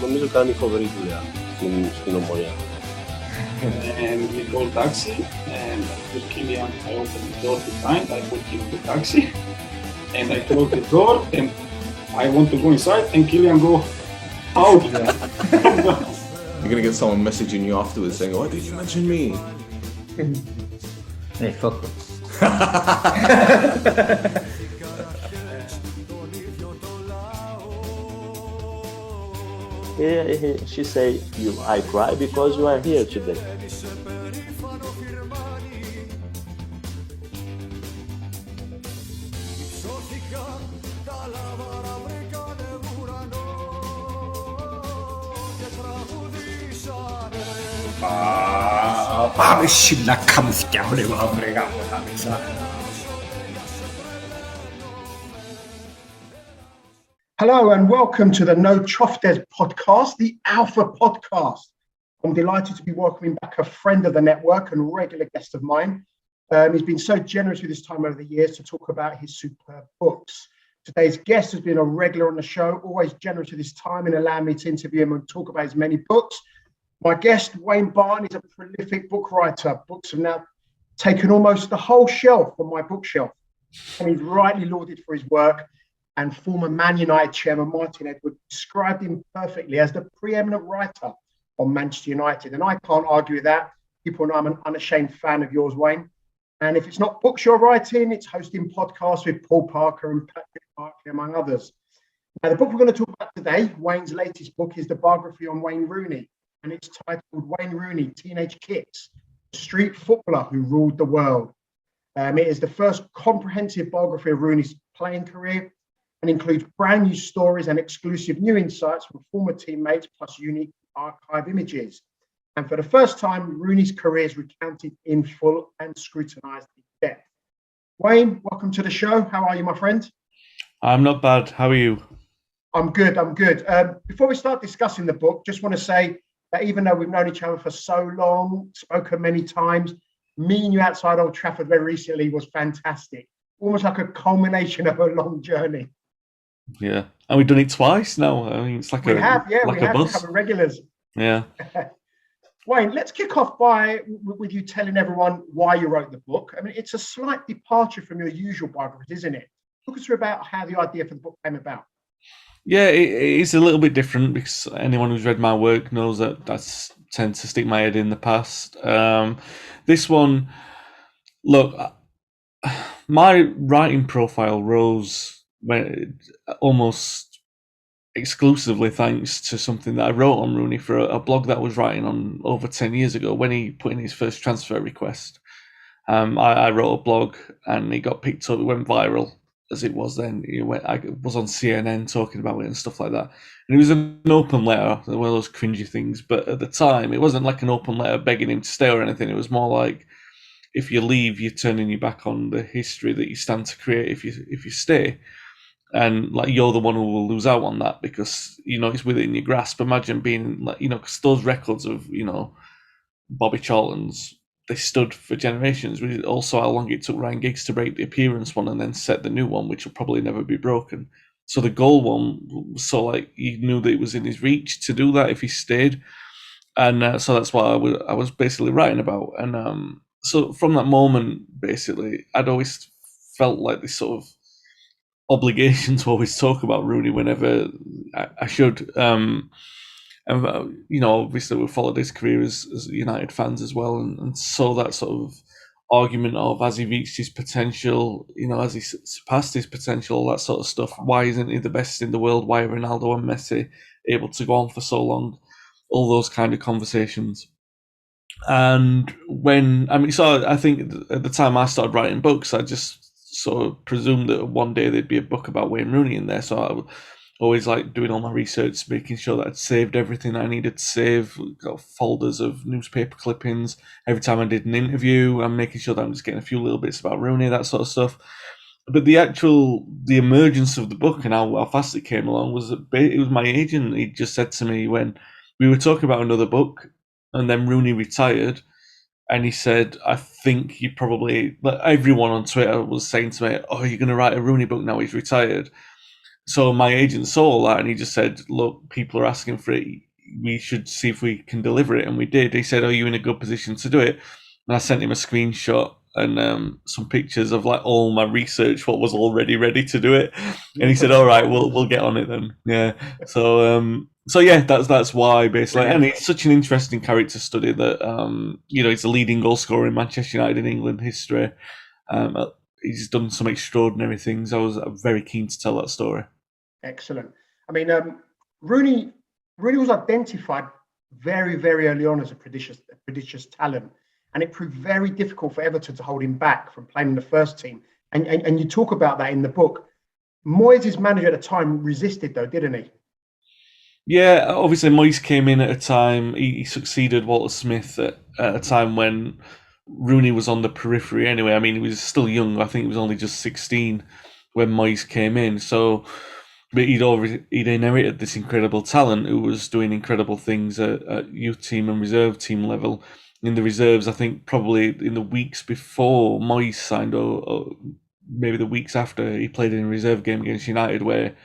νομίζω κάνει φοβερή δουλειά στην Ομόνοια. And we called taxi, and with Kilian, I opened the door behind, I put him in the taxi, and I closed the door, and I want to go inside, and Kilian go out there. You're gonna get someone messaging you afterwards saying, "Why did you mention me?" Hey, fuck them. She say, I cry because you are here today. Πάμε σιλά καμουθιά μου λίγο αυρεγά μου τα μέσα. Hello and welcome to the No Choftes podcast, the Alpha podcast. I'm delighted to be welcoming back a friend of the network and regular guest of mine. He's been so generous with his time over the years to talk about his superb books. Today's guest has been a regular on the show, always generous with his time and allowing me to interview him and talk about his many books. My guest, Wayne Barton, is a prolific book writer. Books have now taken almost the whole shelf on my bookshelf, and he's rightly lauded for his work. And former Man United chairman Martin Edwards described him perfectly as the preeminent writer on Manchester United. And I can't argue with that. People know I'm an unashamed fan of yours, Wayne. And if it's not books you're writing, it's hosting podcasts with Paul Parker and Patrick Barkley, among others. Now, the book we're going to talk about today, Wayne's latest book, is the biography on Wayne Rooney. And it's titled Wayne Rooney, Teenage Kicks, a street footballer who ruled the world. It is the first comprehensive biography of Rooney's playing career, and includes brand new stories and exclusive new insights from former teammates, plus unique archive images. And for the first time, Rooney's career is recounted in full and scrutinized in depth. Wayne, welcome to the show. How are you, my friend? I'm not bad. How are you? I'm good. Before we start discussing the book, just want to say that even though we've known each other for so long, spoken many times, meeting you outside Old Trafford very recently was fantastic. Almost like a culmination of a long journey. Yeah, and we've done it twice now. I mean, it's like we have bus. Become regulars. Yeah. Wayne, let's kick off with you telling everyone why you wrote the book. I mean, it's a slight departure from your usual biography, isn't it? Talk us through about how the idea for the book came about. Yeah, it is a little bit different because anyone who's read my work knows that I tend to stick my head in the past. This one, look, my writing profile rose almost exclusively thanks to something that I wrote on Rooney for a blog that I was writing on over 10 years ago when he put in his first transfer request. I wrote a blog and it got picked up. It went viral as it was then. I was on CNN talking about it and stuff like that. And it was an open letter, one of those cringy things. But at the time, it wasn't like an open letter begging him to stay or anything. It was more like, if you leave, you're turning your back on the history that you stand to create if you stay. And like, you're the one who will lose out on that because, it's within your grasp. Imagine being like, because those records of, Bobby Charlton's, they stood for generations. Also, how long it took Ryan Giggs to break the appearance one and then set the new one, which will probably never be broken. So the goal one, so like, he knew that it was in his reach to do that if he stayed. And so that's what I was basically writing about. And so from that moment, basically, I'd always felt like this sort of obligation to always talk about Rooney whenever I should. And obviously we followed his career as United fans as well, and saw that sort of argument of, has he reached his potential, has he surpassed his potential, all that sort of stuff. Why isn't he the best in the world? Why are Ronaldo and Messi able to go on for so long? All those kind of conversations. And so I think at the time I started writing books, I just sort of presumed that one day there'd be a book about Wayne Rooney in there. So I was always like doing all my research, making sure that I'd saved everything I needed to save, got folders of newspaper clippings. Every time I did an interview, I'm making sure that I'm just getting a few little bits about Rooney, that sort of stuff. But the emergence of the book and how fast it came along was it was my agent. He just said to me when we were talking about another book, and then Rooney retired, and he said, I think you probably, everyone on Twitter was saying to me, oh, you're going to write a Rooney book now he's retired. so my agent saw all that and he just said, look, people are asking for it. We should see if we can deliver it. And we did. He said, are you in a good position to do it? And I sent him a screenshot and some pictures of like all my research, what was already ready to do it. And he said, all right, we'll get on it then. Yeah. So yeah, that's why basically. And it's such an interesting character study that, he's the leading goal scorer in Manchester United in England history. He's done some extraordinary things. I was very keen to tell that story. Excellent. I mean, Rooney was identified very, very early on as a prodigious talent, and it proved very difficult for Everton to hold him back from playing in the first team. And you talk about that in the book. Moyes' manager at the time resisted, though, didn't he? Yeah, obviously Moyes came in at a time, he succeeded Walter Smith at a time when Rooney was on the periphery anyway. I mean, he was still young. I think he was only just 16 when Moyes came in. So, but he'd inherited this incredible talent who was doing incredible things at youth team and reserve team level. In the reserves, I think probably in the weeks before Moyes signed, or maybe the weeks after, he played in a reserve game against United where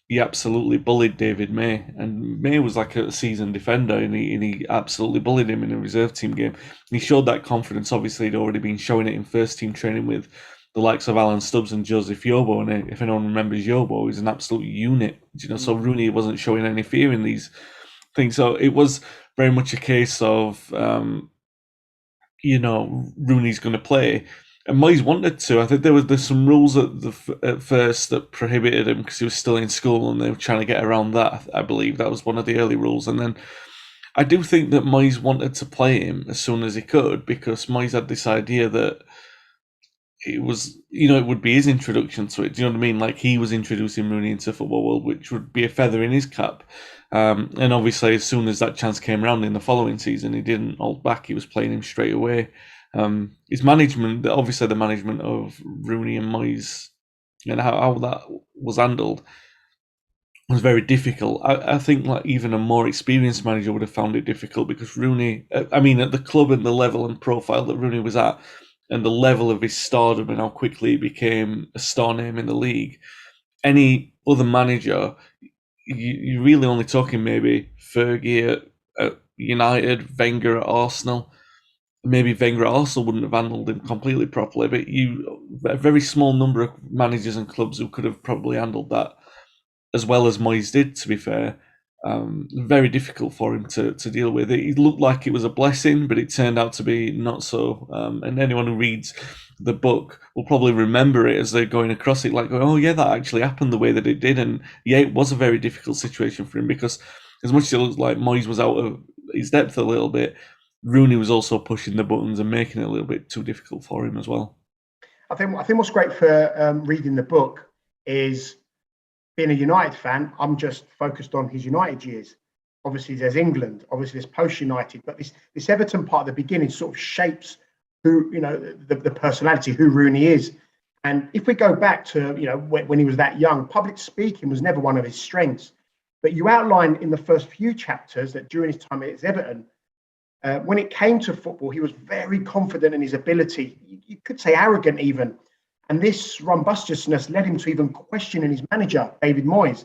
he absolutely bullied David May, and May was like a seasoned defender, and he absolutely bullied him in a reserve team game. And he showed that confidence. Obviously, he'd already been showing it in first team training with the likes of Alan Stubbs and Joseph Yobo. And if anyone remembers Yobo, he's an absolute unit. So Rooney wasn't showing any fear in these things. So it was very much a case of, Rooney's going to play. And Moyes wanted to. I think there's some rules at first that prohibited him because he was still in school and they were trying to get around that. I believe that was one of the early rules. And then I do think that Moyes wanted to play him as soon as he could because Moyes had this idea that it was, it would be his introduction to it. Do you know what I mean? Like he was introducing Rooney into the football world, which would be a feather in his cap. And obviously, as soon as that chance came around in the following season, he didn't hold back. He was playing him straight away. His management, obviously the management of Rooney and Moyes and how that was handled was very difficult. I think like even a more experienced manager would have found it difficult because Rooney, at the club and the level and profile that Rooney was at and the level of his stardom and how quickly he became a star name in the league, any other manager, you're really only talking maybe Fergie at United, Wenger at Arsenal. Maybe Wenger also wouldn't have handled him completely properly, but a very small number of managers and clubs who could have probably handled that as well as Moyes did, to be fair. Very difficult for him to deal with. It looked like it was a blessing, but it turned out to be not so. And anyone who reads the book will probably remember it as they're going across it, like, oh yeah, that actually happened the way that it did. And yeah, it was a very difficult situation for him because as much as it looks like Moyes was out of his depth a little bit, Rooney was also pushing the buttons and making it a little bit too difficult for him as well. I think what's great for reading the book is being a United fan. I'm just focused on his United years. Obviously, there's England. Obviously, there's post-United. But this Everton part at the beginning sort of shapes who, the personality, who Rooney is. And if we go back to, when he was that young, public speaking was never one of his strengths. But you outline in the first few chapters that during his time at Everton, when it came to football, he was very confident in his ability. You could say arrogant even. And this robustness led him to even questioning his manager, David Moyes.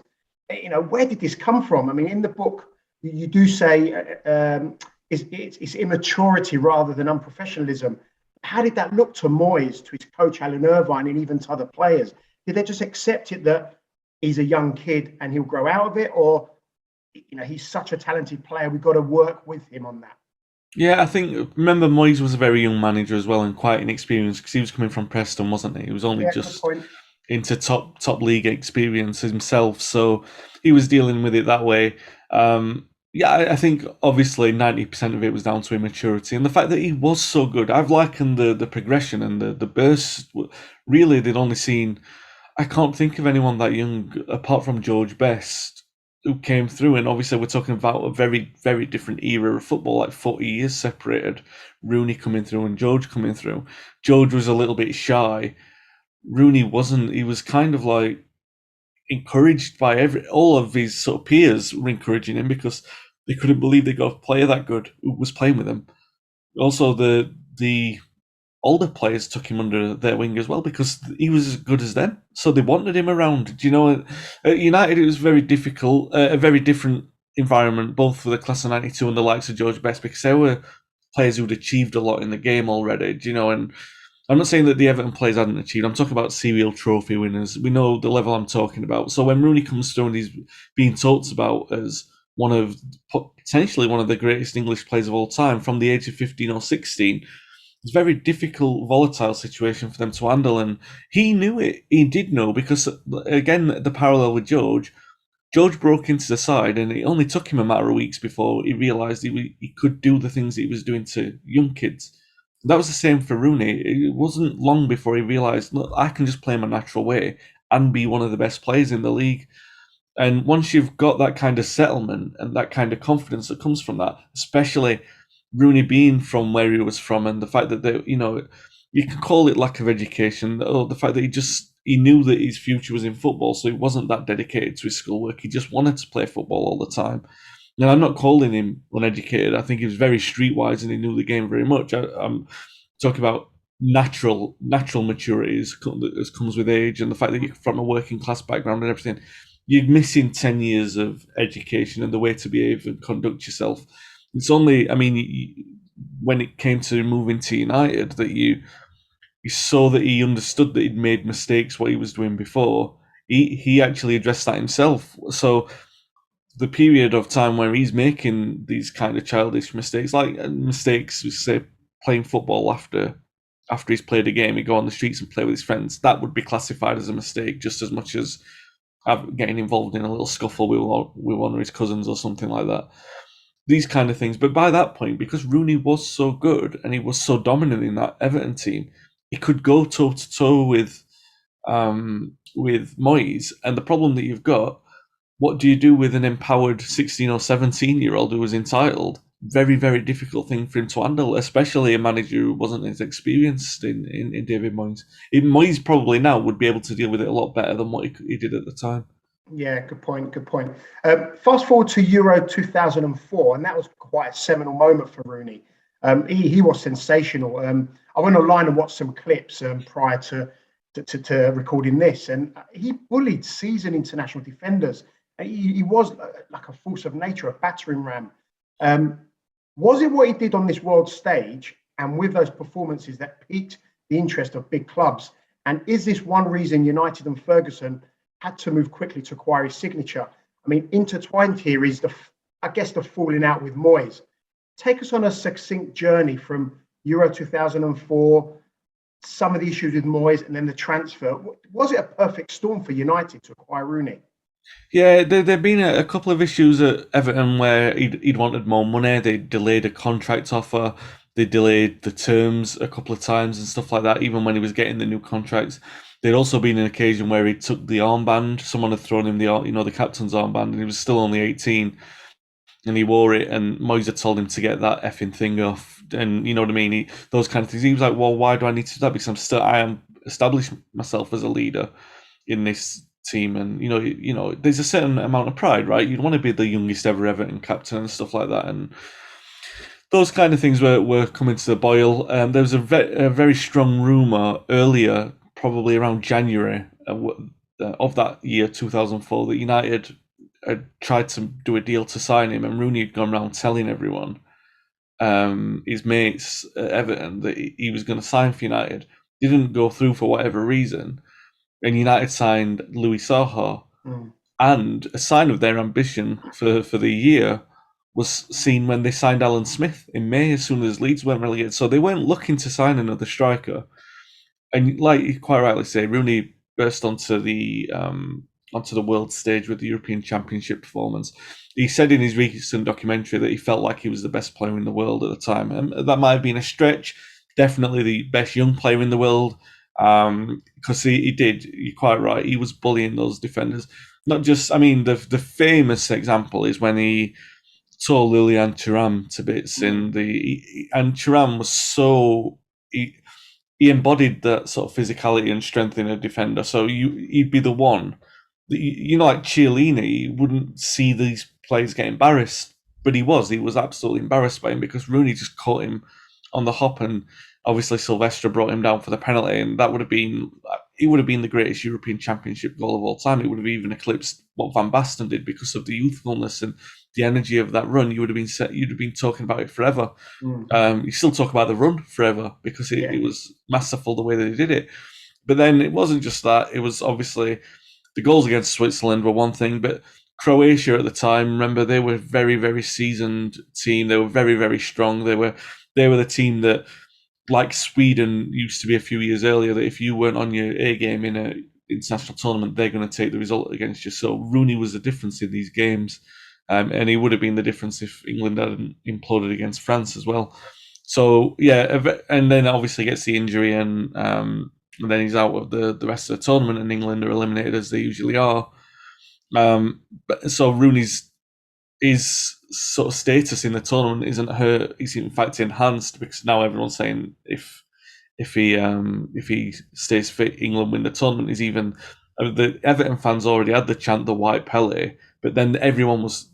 Where did this come from? I mean, in the book, you do say it's immaturity rather than unprofessionalism. How did that look to Moyes, to his coach, Alan Irvine, and even to other players? Did they just accept it that he's a young kid and he'll grow out of it? Or, he's such a talented player, we've got to work with him on that? Yeah, I think, remember Moyes was a very young manager as well and quite inexperienced because he was coming from Preston, wasn't he? He was only just into top league experience himself, so he was dealing with it that way. I think obviously 90% of it was down to immaturity and the fact that he was so good. I've likened the progression and the burst. Really, they'd only seen, I can't think of anyone that young apart from George Best who came through, and obviously we're talking about a very, very different era of football, like 40 years separated. Rooney coming through and George coming through. George was a little bit shy. Rooney wasn't. He was kind of like encouraged by all of his sort of peers were encouraging him because they couldn't believe they got a player that good who was playing with him. Also, the older players took him under their wing as well because he was as good as them. So they wanted him around. Do you know, at United it was very difficult, a very different environment, both for the class of '92 and the likes of George Best, because they were players who'd achieved a lot in the game already. Do you know, and I'm not saying that the Everton players hadn't achieved. I'm talking about serial trophy winners. We know the level I'm talking about. So when Rooney comes through and he's being talked about as potentially one of the greatest English players of all time from the age of 15 or 16, it's a very difficult, volatile situation for them to handle. And he knew it. He did know because, again, the parallel with George broke into the side, and it only took him a matter of weeks before he realised he could do the things that he was doing to young kids. That was the same for Rooney. It wasn't long before he realised, look, I can just play my natural way and be one of the best players in the league. And once you've got that kind of settlement and that kind of confidence that comes from that, especially Rooney being from where he was from, and the fact that you can call it lack of education, or the fact that he knew that his future was in football, so he wasn't that dedicated to his schoolwork. He just wanted to play football all the time. Now, I'm not calling him uneducated. I think he was very streetwise and he knew the game very much. I'm talking about natural maturity as comes with age, and the fact that you're from a working class background and everything. You're missing 10 years of education and the way to behave and conduct yourself. It's only, when it came to moving to United, that you saw that he understood that he'd made mistakes what he was doing before. He actually addressed that himself. So the period of time where he's making these kind of childish mistakes, like mistakes, say playing football after he's played a game, he'd go on the streets and play with his friends, that would be classified as a mistake just as much as getting involved in a little scuffle with one of his cousins or something like that. These kind of things. But by that point, because Rooney was so good and he was so dominant in that Everton team, he could go toe to toe with Moyes. And the problem that you've got, what do you do with an empowered 16 or 17-year-old who was entitled? Very, very difficult thing for him to handle, especially a manager who wasn't as experienced in David Moyes. Moyes probably now would be able to deal with it a lot better than what he did at the time. Yeah, good point. Fast forward to Euro 2004, and that was quite a seminal moment for Rooney. He was sensational. I went online and watched some clips prior to recording this, and he bullied seasoned international defenders. He was like a force of nature, a battering ram. Was it what he did on this world stage and with those performances that piqued the interest of big clubs? And is this one reason United and Ferguson had to move quickly to acquire his signature? I mean, intertwined here is the falling out with Moyes. Take us on a succinct journey from Euro 2004, some of the issues with Moyes, and then the transfer. Was it a perfect storm for United to acquire Rooney? Yeah, there'd been a couple of issues at Everton where he'd wanted more money. They delayed a contract offer. They delayed the terms a couple of times and stuff like that, even when he was getting the new contracts. There'd also been an occasion where he took the armband. Someone had thrown him the captain's armband, and he was still only 18. And he wore it, and Moyes had told him to get that effing thing off. And you know what I mean? Those kind of things. He was like, well, why do I need to do that? Because I am established myself as a leader in this team, and you know, there's a certain amount of pride, right? You'd want to be the youngest ever Everton captain and stuff like that, and those kind of things were coming to the boil. There was a very strong rumor earlier, probably around January of that year 2004, that United had tried to do a deal to sign him, and Rooney had gone around telling everyone, his mates at Everton, that he was going to sign for United. Didn't go through for whatever reason. And United signed Louis Saha, and a sign of their ambition for the year was seen when they signed Alan Smith in May, as soon as Leeds weren't relegated. So they weren't looking to sign another striker. And like you quite rightly say, Rooney burst onto the world stage with the European Championship performance. He said in his recent documentary that he felt like he was the best player in the world at the time, and that might have been a stretch. Definitely the best young player in the world. Because he did, you're quite right, he was bullying those defenders. Not just, the famous example is when he tore Lilian Thuram to bits and Thuram was so, he embodied that sort of physicality and strength in a defender. So he'd be the one, like Chiellini, you wouldn't see these players get embarrassed, but he was absolutely embarrassed by him because Rooney just caught him on the hop, and obviously Silvestre brought him down for the penalty, and that would have been the greatest European Championship goal of all time. It would have even eclipsed what Van Basten did because of the youthfulness and the energy of that run. You'd have been talking about it forever. You still talk about the run forever because it was masterful the way that he did it. But then it wasn't just that. It was obviously the goals against Switzerland were one thing, but Croatia at the time, remember, they were a very, very seasoned team. They were very, very strong. They were the team that, like Sweden used to be a few years earlier, that if you weren't on your A game in an international tournament, they're going to take the result against you. So Rooney was the difference in these games, and he would have been the difference if England hadn't imploded against France as well. So yeah, and then obviously gets the injury, and then he's out of the rest of the tournament, and England are eliminated as they usually are. But so Rooney's his sort of status in the tournament isn't hurt. He's in fact enhanced because now everyone's saying if he stays fit, England win the tournament. Is even the Everton fans already had the chant the white Pele, but then everyone was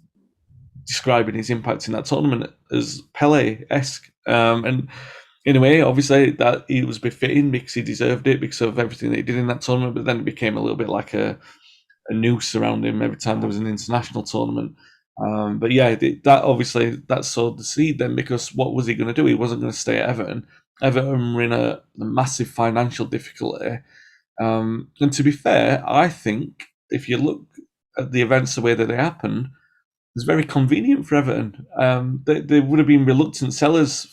describing his impact in that tournament as Pele-esque. And in a way, obviously, that he was befitting because he deserved it because of everything that he did in that tournament. But then it became a little bit like a noose around him every time there was an international tournament. But yeah, that sowed the seed then, because what was he going to do? He wasn't going to stay at Everton. Everton were in a massive financial difficulty. And to be fair, I think if you look at the events the way that they happened, it's very convenient for Everton. They would have been reluctant sellers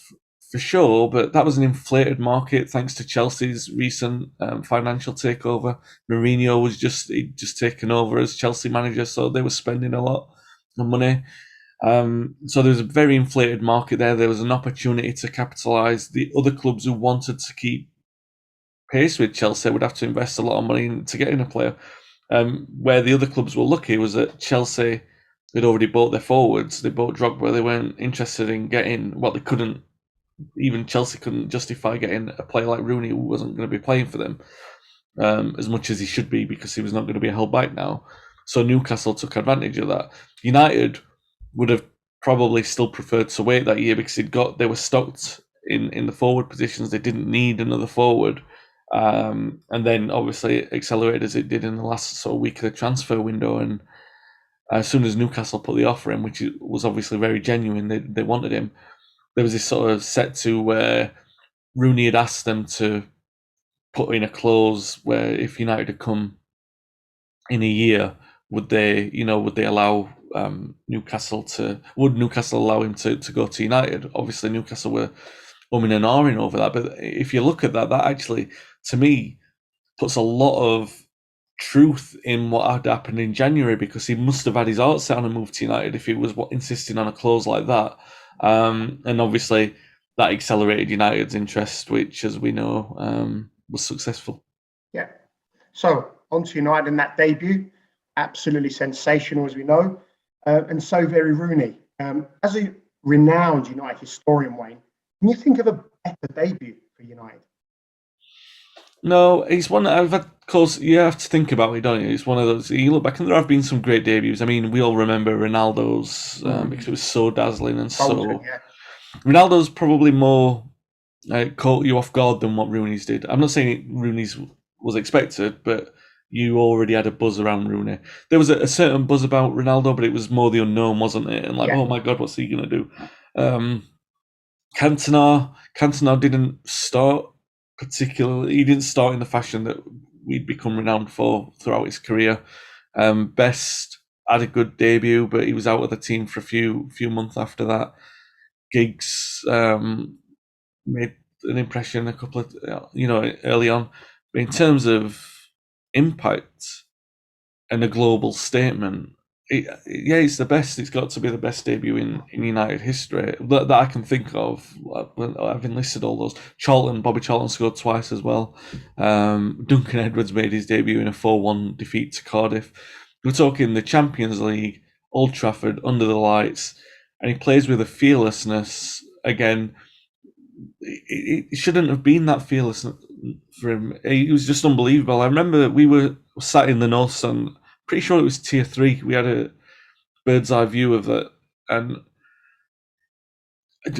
for sure, but that was an inflated market thanks to Chelsea's recent financial takeover. Mourinho was just taken over as Chelsea manager, so they were spending a lot of money. So there was a very inflated market there. There was an opportunity to capitalise. The other clubs who wanted to keep pace with Chelsea would have to invest a lot of money to get in a player. Where the other clubs were lucky was that Chelsea had already bought their forwards. They bought Drogba. They weren't interested in getting they couldn't. Even Chelsea couldn't justify getting a player like Rooney who wasn't going to be playing for them as much as he should be, because he was not going to be held back now. So Newcastle took advantage of that. United would have probably still preferred to wait that year because they were stocked in the forward positions. They didn't need another forward. And then obviously it accelerated as it did in the last sort of week of the transfer window. And as soon as Newcastle put the offer in, which was obviously very genuine, they wanted him. There was this sort of set to where Rooney had asked them to put in a clause where if United had come in a year, would they allow Newcastle allow him to go to United? Obviously, Newcastle were umming and ahhing over that. But if you look at that actually, to me, puts a lot of truth in what had happened in January, because he must have had his heart set on a move to United if he was insisting on a clause like that. And obviously that accelerated United's interest, which, as we know, was successful. Yeah. So on to United and that debut, absolutely sensational, as we know, and so very Rooney. As a renowned United historian, Wayne, can you think of a better debut for United? No, it's one that I've had. Of course, you have to think about it, don't you? It's one of those. You look back, and there have been some great debuts. I mean, we all remember Ronaldo's because it was so dazzling and so. Yeah. Ronaldo's probably more caught you off guard than what Rooney's did. I'm not saying Rooney's was expected, but you already had a buzz around Rooney. There was a certain buzz about Ronaldo, but it was more the unknown, wasn't it? And oh my God, what's he going to do? Cantona didn't start particularly. He didn't start in the fashion that we'd become renowned for throughout his career. Best had a good debut, but he was out of the team for a few months after that. Giggs made an impression a couple of early on, but in terms of impact and a global statement, it's the best. It's got to be the best debut in United history that I can think of. I've enlisted all those. Bobby Charlton scored twice as well. Duncan Edwards made his debut in a 4-1 defeat to Cardiff. We're talking the Champions League, Old Trafford, under the lights, and he plays with a fearlessness. Again, it shouldn't have been that fearless for him. He was just unbelievable. I remember we were sat in the North Stand. Pretty sure it was Tier 3. We had a bird's eye view of it, and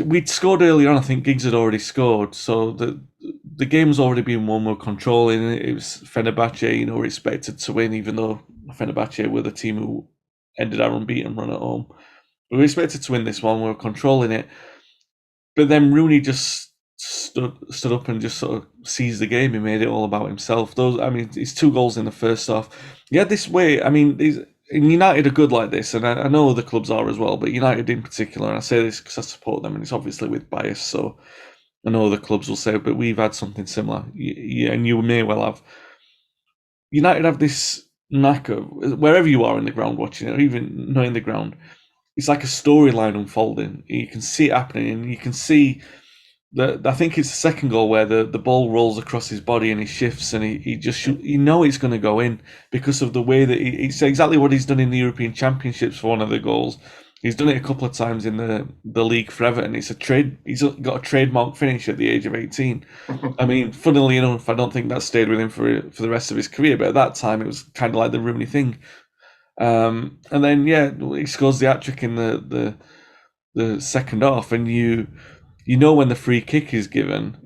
we'd scored earlier on. I think Giggs had already scored, so the game's already been won. We're controlling it. It was Fenerbahce, we're expected to win, even though Fenerbahce were the team who ended our unbeaten run at home. We were expected to win this one. We were controlling it, but then Rooney just stood up and just sort of seized the game. He made it all about himself. His 2 goals in the first half. He had this way. United are good like this, and I know other clubs are as well, but United in particular, and I say this because I support them, and it's obviously with bias, so I know other clubs will say, but we've had something similar, and you may well have. United have this knack of, wherever you are in the ground watching it, or even not in the ground, it's like a storyline unfolding. You can see it happening, and you can see I think it's the second goal where the ball rolls across his body and he shifts and he just it's going to go in because of the way that it's exactly what he's done in the European Championships for one of the goals. He's done it a couple of times in the league for Everton. He's got a trademark finish at the age of 18. Funnily enough, I don't think that stayed with him for the rest of his career, but at that time it was kind of like the Rooney thing. And then he scores the hat-trick in the second half, and you know when the free kick is given,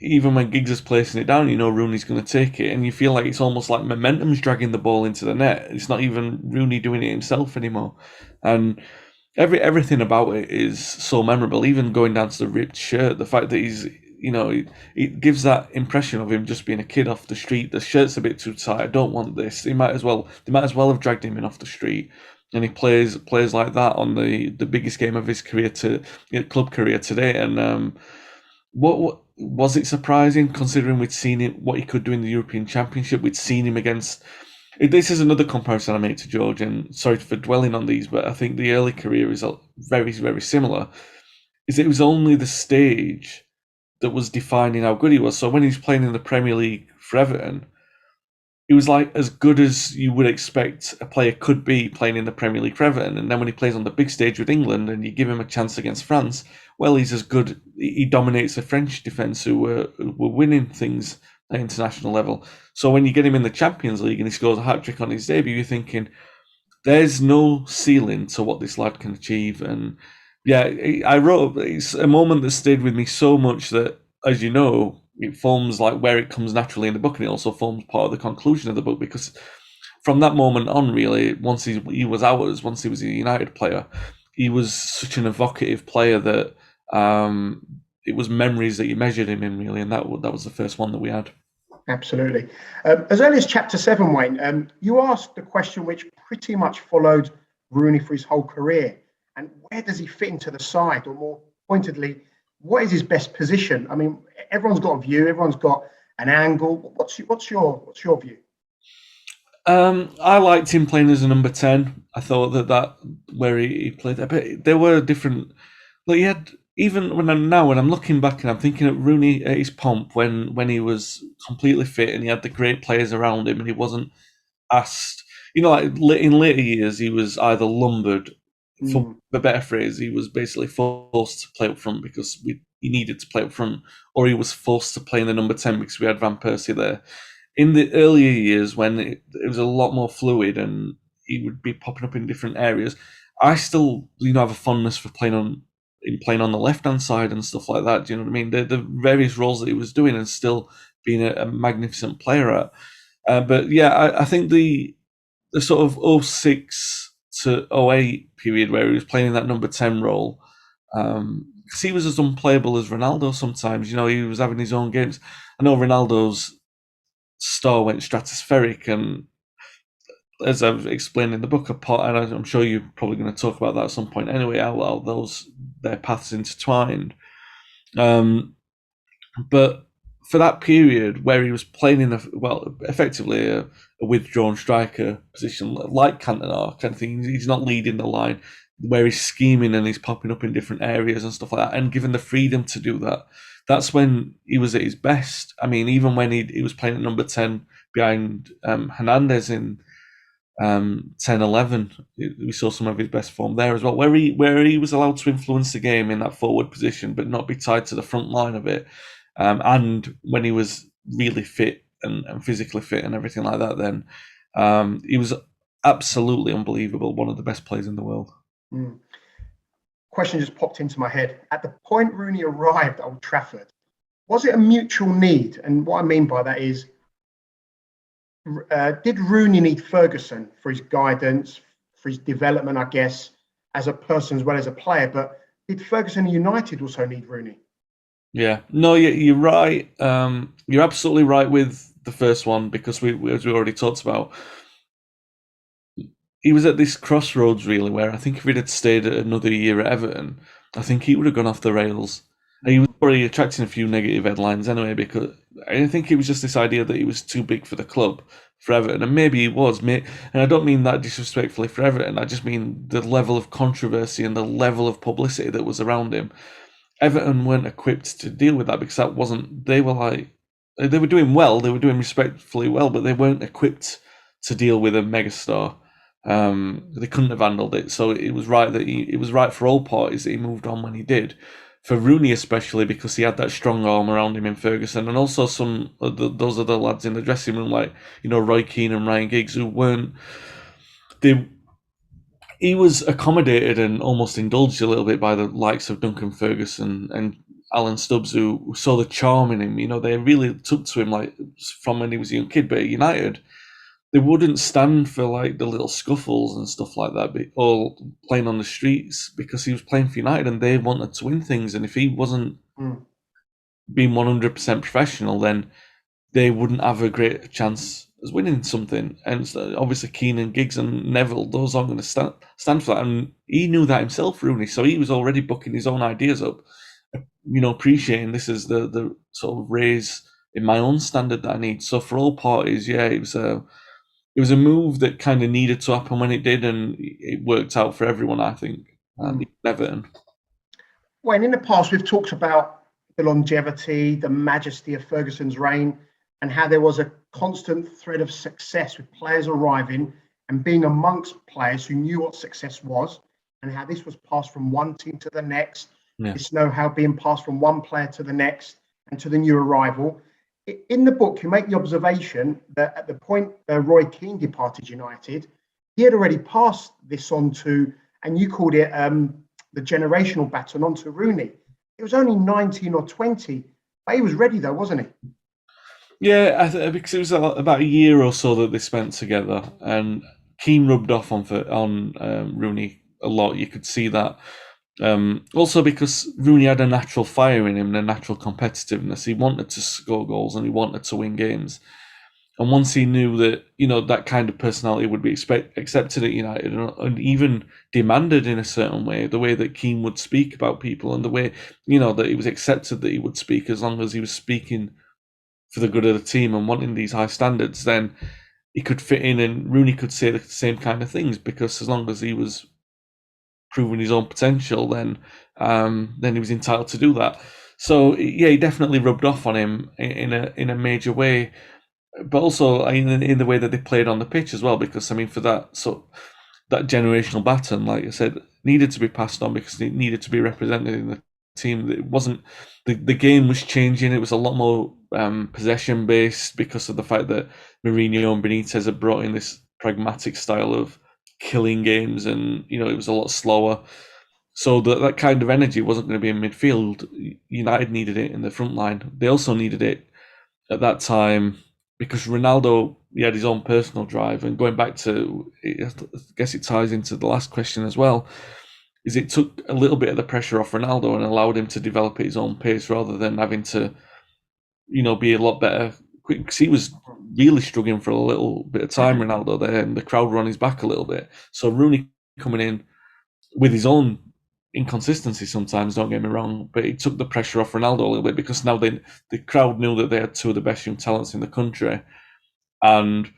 even when Giggs is placing it down, Rooney's going to take it, and you feel like it's almost like momentum's dragging the ball into the net. It's not even Rooney doing it himself anymore, and everything about it is so memorable. Even going down to the ripped shirt, the fact that he's, it gives that impression of him just being a kid off the street. The shirt's a bit too tight. I don't want this. They might as well have dragged him in off the street. And he plays like that on the biggest game of his career club career today. And what was it surprising, considering we'd seen what he could do in the European Championship? We'd seen him against. This is another comparison I make to George, and sorry for dwelling on these, but I think the early career is very, very similar. It was only the stage that was defining how good he was. So when he was playing in the Premier League for Everton, he was like as good as you would expect a player could be playing in the Premier League for Everton. And then when he plays on the big stage with England and you give him a chance against France, well, he's as good. He dominates the French defence who were winning things at international level. So when you get him in the Champions League and he scores a hat-trick on his debut, you're thinking, there's no ceiling to what this lad can achieve. And I wrote, it's a moment that stayed with me so much that, as you know, it forms like where it comes naturally in the book, and it also forms part of the conclusion of the book, because from that moment on, really, once he was ours, once he was a United player, he was such an evocative player that it was memories that you measured him in, really, and that was the first one that we had. Absolutely. As early as chapter 7, Wayne, you asked the question which pretty much followed Rooney for his whole career, and where does he fit into the side, or more pointedly, what is his best position? Everyone's got a view, everyone's got an angle. What's your view? I liked him playing as a number 10. I thought that where he played, but there were different. Like, he had, even when I'm looking back and I'm thinking of Rooney at his pomp when he was completely fit and he had the great players around him and he wasn't asked. Like in later years, he was either lumbered. For the better phrase, he was basically forced to play up front because he needed to play up front, or he was forced to play in the number 10 because we had Van Persie there. In the earlier years, when it was a lot more fluid and he would be popping up in different areas, I still, have a fondness for playing on the left-hand side and stuff like that. Do you know what I mean? The various roles that he was doing and still being a magnificent player at. But I think the sort of 06 to 08 period where he was playing in that number 10 role, because he was as unplayable as Ronaldo sometimes. He was having his own games. I know Ronaldo's star went stratospheric, and as I've explained in the book, and I'm sure you're probably going to talk about that at some point anyway, how their paths intertwined. But for that period where he was playing in effectively a withdrawn striker position, like Cantona kind of thing, he's not leading the line, where he's scheming and he's popping up in different areas and stuff like that, and given the freedom to do that, that's when he was at his best. Even when he was playing at number 10 behind Hernandez in 10-11, we saw some of his best form there as well, where he was allowed to influence the game in that forward position but not be tied to the front line of it. And when he was really fit and physically fit and everything like that, then he was absolutely unbelievable, one of the best players in the world. question just popped into my head. At the point Rooney arrived at Old Trafford, was it a mutual need? And what I mean by that is, did Rooney need Ferguson for his guidance, for his development, I guess, as a person as well as a player? But did Ferguson and United also need Rooney? Yeah, no, you're right. You're absolutely right with the first one, because we as we already talked about, he was at this crossroads really, where I think if he'd had stayed another year at Everton, I think he would have gone off the rails. And he was already attracting a few negative headlines anyway, because I think it was just this idea that he was too big for the club, for Everton, and maybe he was. And I don't mean that disrespectfully for Everton. I just mean the level of controversy and the level of publicity that was around him. Everton weren't equipped to deal with that, because that wasn't. They were doing well. They were doing respectfully well, but they weren't equipped to deal with a megastar. They couldn't have handled it. So it was right that it was right for all parties that he moved on when he did. For Rooney especially, because he had that strong arm around him in Ferguson, and also some of those other lads in the dressing room, like Roy Keane and Ryan Giggs, who weren't. He was accommodated and almost indulged a little bit by the likes of Duncan Ferguson and Alan Stubbs, who saw the charm in him. They really took to him like from when he was a young kid. But at United, they wouldn't stand for like the little scuffles and stuff like that, or playing on the streets, because he was playing for United and they wanted to win things. And if he wasn't being 100% professional, then they wouldn't have a great chance as winning something. And so obviously Keane and Giggs and Neville, those aren't going to stand for that. And he knew that himself, Rooney. So he was already booking his own ideas up, appreciating this is the sort of raise in my own standard that I need. So for all parties, yeah, it was a move that kind of needed to happen when it did, and it worked out for everyone, I think. Everton. Well, in the past, we've talked about the longevity, the majesty of Ferguson's reign, and how there was a constant thread of success with players arriving and being amongst players who knew what success was, and how this was passed from one team to the next. Yeah. This know-how being passed from one player to the next and to the new arrival. In the book, you make the observation that at the point Roy Keane departed United, he had already passed this on to, and you called it the generational baton, on to Rooney. It was only 19 or 20, but he was ready though, wasn't he? Yeah, because it was about a year or so that they spent together, and Keane rubbed off on Rooney a lot. You could see that. Also because Rooney had a natural fire in him and a natural competitiveness. He wanted to score goals and he wanted to win games. And once he knew that, that kind of personality would be accepted at United and even demanded in a certain way, the way that Keane would speak about people and the way, that it was accepted that he would speak as long as he was speaking for the good of the team and wanting these high standards, then he could fit in and Rooney could say the same kind of things, because as long as he was proving his own potential, then he was entitled to do that. So yeah, he definitely rubbed off on him in a major way, but also in the way that they played on the pitch as well. Because for that generational baton, like I said, needed to be passed on because it needed to be represented in the team. It wasn't the game was changing. It was a lot more possession based because of the fact that Mourinho and Benitez had brought in this pragmatic style of killing games, and it was a lot slower. So that kind of energy wasn't going to be in midfield. United needed it in the front line. They also needed it at that time because Ronaldo, he had his own personal drive. And going back to, I guess it ties into the last question as well, is it took a little bit of the pressure off Ronaldo and allowed him to develop at his own pace rather than having to, be a lot better. Because he was really struggling for a little bit of time, Ronaldo, there, and the crowd were on his back a little bit. So Rooney coming in with his own inconsistency sometimes, don't get me wrong, but it took the pressure off Ronaldo a little bit because now the crowd knew that they had two of the best young talents in the country. And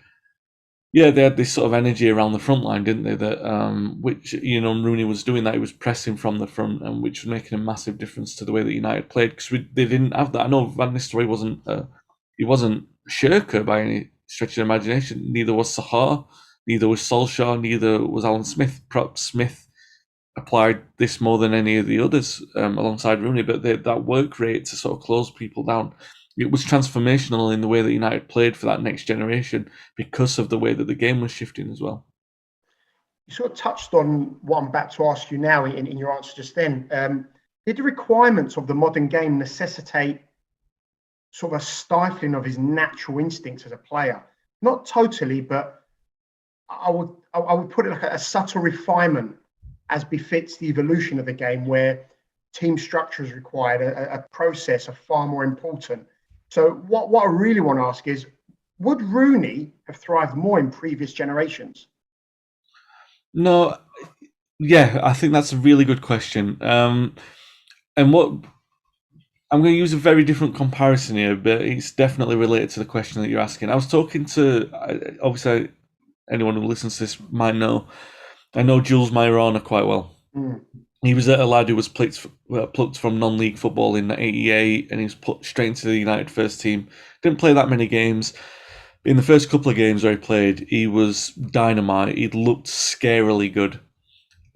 yeah, they had this sort of energy around the front line, didn't they? That which Rooney was doing that. He was pressing from the front, and which was making a massive difference to the way that United played because they didn't have that. I know Van Nistelrooy wasn't a shirker by any stretch of the imagination. Neither was Sahar, neither was Solskjaer, neither was Alan Smith. Perhaps Smith applied this more than any of the others alongside Rooney, but that work rate to sort of close people down, it was transformational in the way that United played for that next generation because of the way that the game was shifting as well. you sort of touched on what I'm about to ask you now in your answer just then. Did the requirements of the modern game necessitate sort of a stifling of his natural instincts as a player? Not totally, but I would put it like a subtle refinement as befits the evolution of the game, where team structure is required, a process are far more important. So what I really want to ask is, would Rooney have thrived more in previous generations? No, yeah, I think that's a really good question. And what I'm going to use a very different comparison here, but it's definitely related to the question that you're asking. I was talking to, obviously, anyone who listens to this might know, I know Jules Majorana quite well. He was a lad who was plucked from non-league football in '88, and he was put straight into the United first team. Didn't play that many games. In the first couple of games where he played, he was dynamite. He looked scarily good.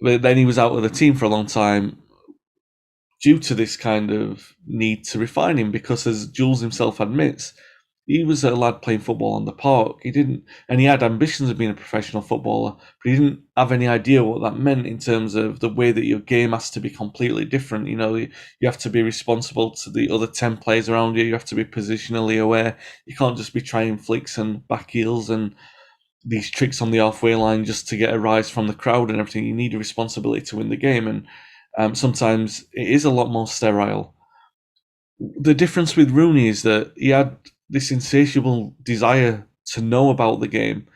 But then he was out of the team for a long time due to this kind of need to refine him, because, as Jules himself admits, he was a lad playing football on the park. He had ambitions of being a professional footballer, but he didn't have any idea what that meant in terms of the way that your game has to be completely different. You know, you have to be responsible to the other 10 players around you. You have to be positionally aware. You can't just be trying flicks and back heels and these tricks on the halfway line just to get a rise from the crowd and everything. You need a responsibility to win the game, and sometimes it is a lot more sterile. The difference with Rooney is that he had this insatiable desire to know about the game.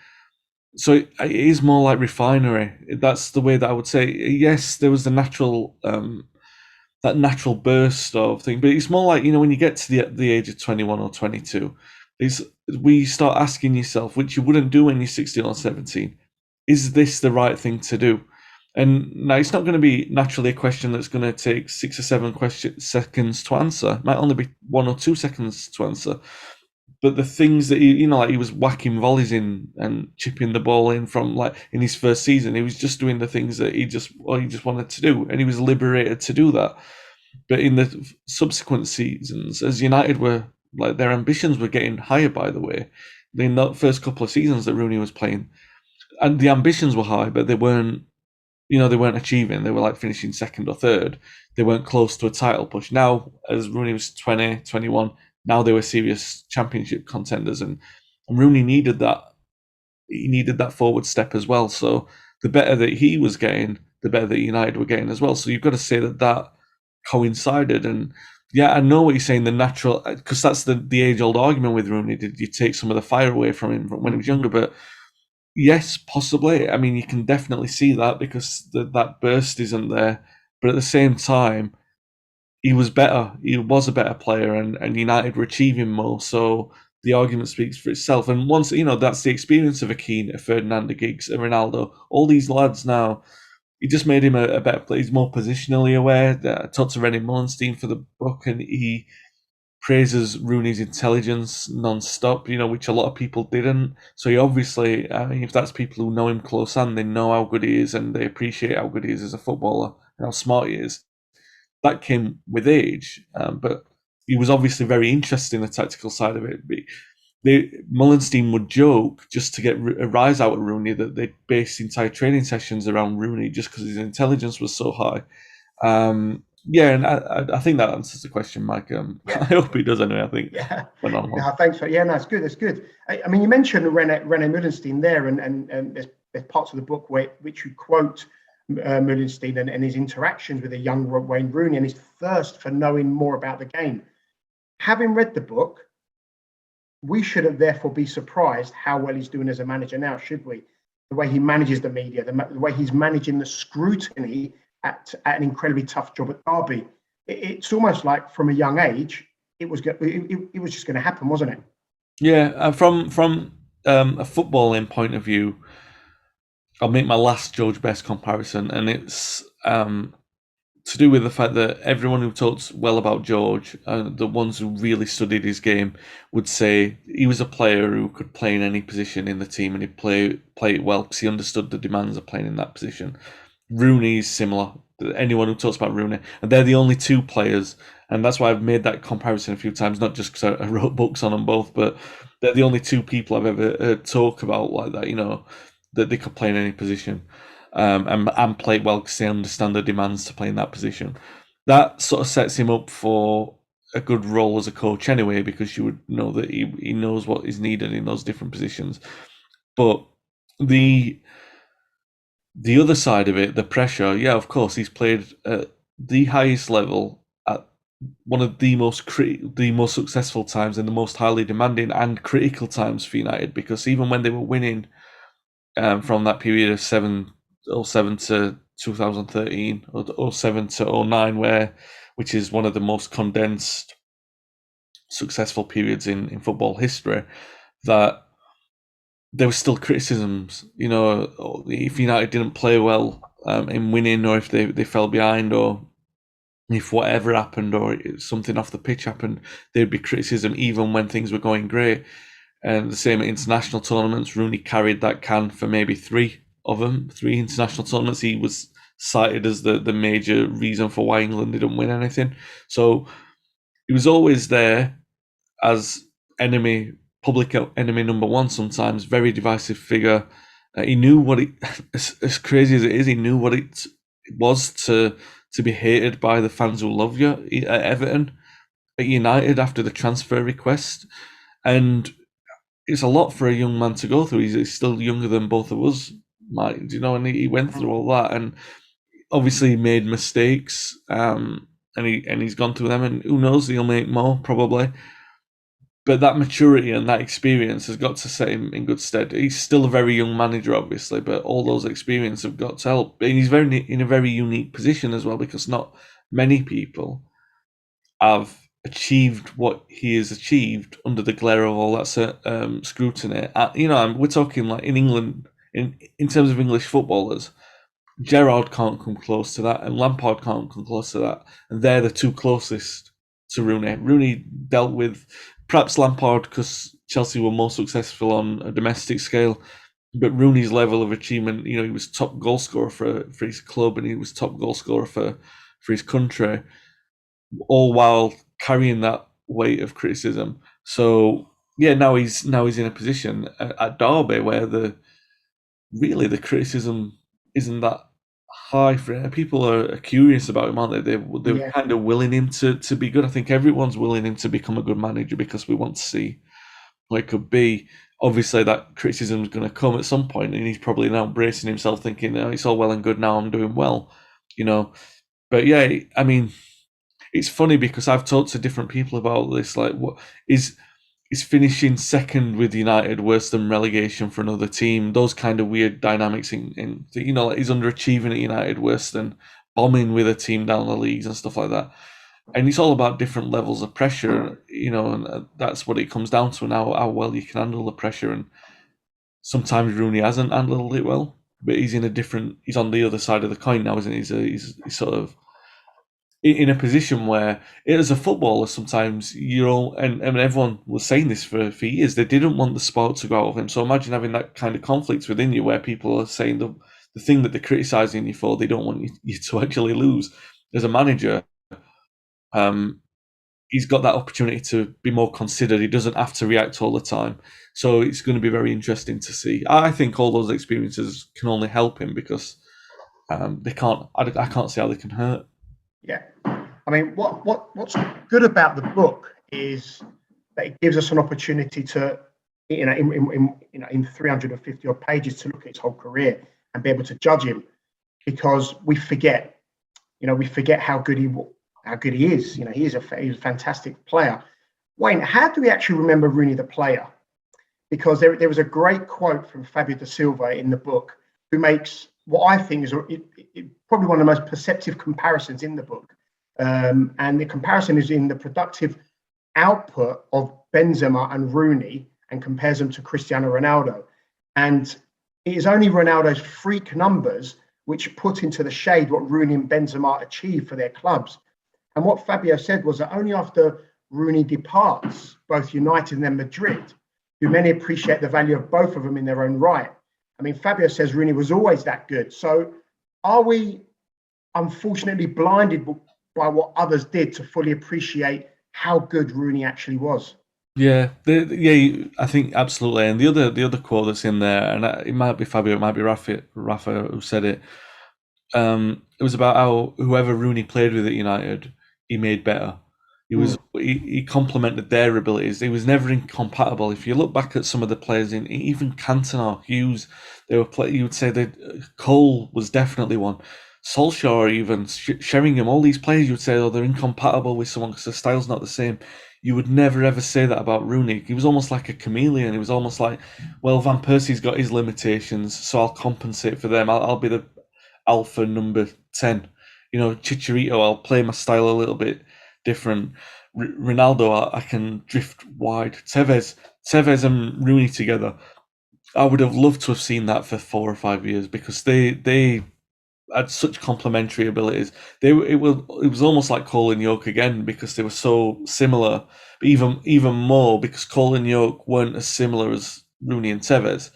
So it is more like refinery. That's the way that I would say. Yes, there was the natural, that natural burst of thing, but it's more like, you know, when you get to the age of 21 or 22, we start asking yourself, which you wouldn't do when you're 16 or 17, is this the right thing to do? And now it's not going to be naturally a question that's going to take 6 or 7 seconds to answer. It might only be 1 or 2 seconds to answer. But the things that he, like he was whacking volleys in and chipping the ball in from, like, in his first season, he was just doing the things that he just wanted to do, and he was liberated to do that. But in the subsequent seasons, as United were, like, their ambitions were getting higher, by the way, in the first couple of seasons that Rooney was playing, and the ambitions were high, but they weren't achieving. They were like finishing second or third. They weren't close to a title push. Now, as Rooney was 20, 21, now they were serious championship contenders, and Rooney needed that. He needed that forward step as well. So the better that he was getting, the better that United were getting as well. So you've got to say that coincided. And yeah, I know what you're saying, the natural, because that's the age-old argument with Rooney. Did you take some of the fire away from him when he was younger? But yes, possibly. I mean, you can definitely see that, because that burst isn't there. But at the same time, he was better. He was a better player, and United were achieving more. So the argument speaks for itself. And once, that's the experience of a Keane, a Ferdinand, a Giggs, a Ronaldo. All these lads now, it just made him a better player. He's more positionally aware. I talked to Rennie Mullenstein for the book, and he praises Rooney's intelligence non-stop, which a lot of people didn't. So he obviously, if that's people who know him close hand, they know how good he is, and they appreciate how good he is as a footballer and how smart he is. That came with age, but he was obviously very interested in the tactical side of it. Mullenstein would joke, just to get a rise out of Rooney, that they based entire training sessions around Rooney just because his intelligence was so high. Yeah, and I think that answers the question, Mike. Yeah. I hope he does anyway. I think. Yeah. Thanks for. Yeah, no, it's good. It's good. I mean, you mentioned Rennie Mullenstein there, and there's parts of the book which you quote Mullenstein and his interactions with a young Wayne Rooney and his thirst for knowing more about the game. Having read the book, we shouldn't therefore be surprised how well he's doing as a manager now, should we? The way he manages the media, the way he's managing the scrutiny at an incredibly tough job at Derby. It's almost like from a young age, it was just going to happen, wasn't it? Yeah, from a footballing point of view, I'll make my last George Best comparison, and it's to do with the fact that everyone who talks well about George, the ones who really studied his game, would say he was a player who could play in any position in the team, and he'd play it well because he understood the demands of playing in that position. Rooney's similar. Anyone who talks about Rooney, and they're the only two players, and that's why I've made that comparison a few times, not just because I wrote books on them both, but they're the only two people I've ever heard talk about like that, that they could play in any position. and play well because they understand the demands to play in that position. That sort of sets him up for a good role as a coach anyway, because you would know that he knows what is needed in those different positions. But the other side of it, the pressure, yeah, of course, he's played at the highest level at one of the most successful times and the most highly demanding and critical times for United, because even when they were winning from that period of 07 to 2013 or 07 to 09, which is one of the most condensed successful periods in football history, that there were still criticisms. You know, if United didn't play well in winning, or if they fell behind, or if whatever happened, or something off the pitch happened, there'd be criticism even when things were going great. And the same at international tournaments. Rooney carried that can for maybe three international tournaments. He was cited as the major reason for why England didn't win anything. So he was always there as public enemy number one sometimes, very divisive figure. He knew what it, as crazy as it is, he knew what it was to be hated by the fans who love you at Everton, at United after the transfer request. And it's a lot for a young man to go through. He's still younger than both of us, Mike, you know, and he went through all that, and obviously he made mistakes, and he's gone through them, and who knows, he'll make more probably. But that maturity and that experience has got to set him in good stead. He's still a very young manager, obviously, but all those experiences have got to help. And he's in a very unique position as well, because not many people have achieved what he has achieved under the glare of all that scrutiny. You know, we're talking like in England, in terms of English footballers, Gerrard can't come close to that, and Lampard can't come close to that, and they're the two closest to Rooney. Rooney dealt with perhaps Lampard because Chelsea were more successful on a domestic scale, but Rooney's level of achievement, you know, he was top goal scorer for his club, and he was top goal scorer for his country, all while carrying that weight of criticism. So yeah, now he's in a position at Derby where the criticism isn't that high for it. People are curious about him, aren't they? They're kind of willing him to be good. I think everyone's willing him to become a good manager because we want to see what it could be. Obviously, that criticism is going to come at some point, and he's probably now bracing himself, thinking, "Oh, it's all well and good now. I'm doing well," you know. But yeah, I mean, it's funny because I've talked to different people about this. Like, what is finishing second with United worse than relegation for another team? Those kind of weird dynamics in you know, like, is underachieving at United worse than bombing with a team down the leagues and stuff like that? And it's all about different levels of pressure, you know, and that's what it comes down to, and how well you can handle the pressure. And sometimes Rooney hasn't handled it well, but he's on the other side of the coin now, isn't he? He's sort of in a position where, as a footballer, sometimes and everyone was saying this for years, they didn't want the sport to go out of him. So imagine having that kind of conflict within you, where people are saying the thing that they're criticising you for, they don't want you to actually lose. As a manager, he's got that opportunity to be more considered. He doesn't have to react all the time. So it's going to be very interesting to see. I think all those experiences can only help him, because they can't. I can't see how they can hurt. Yeah, I mean, what's good about the book is that it gives us an opportunity to, you know, in 350 odd pages, to look at his whole career and be able to judge him, because we forget how good he is. You know, he's a fantastic player. Wayne, how do we actually remember Rooney the player? Because there was a great quote from Fabio da Silva in the book, who makes what I think is probably one of the most perceptive comparisons in the book. And the comparison is in the productive output of Benzema and Rooney, and compares them to Cristiano Ronaldo. And it is only Ronaldo's freak numbers which put into the shade what Rooney and Benzema achieved for their clubs. And what Fabio said was that only after Rooney departs both United and then Madrid do many appreciate the value of both of them in their own right. I mean, Fabio says Rooney was always that good. So are we unfortunately blinded by what others did to fully appreciate how good Rooney actually was? Yeah, I think absolutely. And the other quote that's in there, and it might be Fabio, it might be Rafa who said it. It was about how whoever Rooney played with at United, he made better. He complemented their abilities. He was never incompatible. If you look back at some of the players in even Cantona, Hughes, you would say that Cole was definitely one. Solskjaer, even Sheringham, all these players, you would say, oh, they're incompatible with someone because their style's not the same. You would never ever say that about Rooney. He was almost like a chameleon. He was almost like, well, Van Persie's got his limitations, so I'll compensate for them. I'll be the alpha number 10. Chicharito, I'll play my style a little bit different. Ronaldo, I can drift wide. Tevez and Rooney together. I would have loved to have seen that for 4 or 5 years because they had such complementary abilities. It was almost like Cole and Yoke again because they were so similar, but even more because Cole and Yoke weren't as similar as Rooney and Tevez.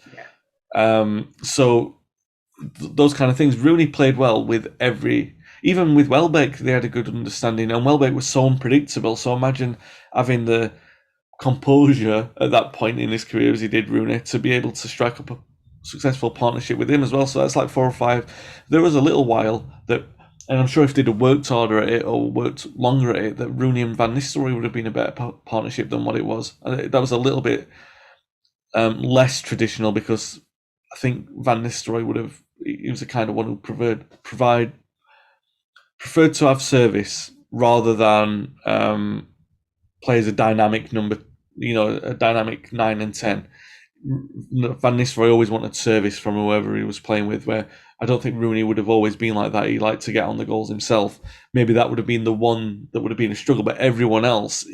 So those kind of things. Rooney played well with even with Welbeck, they had a good understanding, and Welbeck was so unpredictable. So imagine having the composure at that point in his career as he did Rooney to be able to strike up a successful partnership with him as well. So that's like 4 or 5. There was a little while that, and I'm sure if they'd have worked harder at it or worked longer at it, that Rooney and Van Nistelrooy would have been a better partnership than what it was. And that was a little bit less traditional because I think Van Nistelrooy he was the kind of one who preferred to have service rather than play as a dynamic number, a dynamic 9 and 10. Van Nistelrooy always wanted service from whoever he was playing with, where I don't think Rooney would have always been like that. He liked to get on the goals himself. Maybe that would have been the one that would have been a struggle, but everyone else,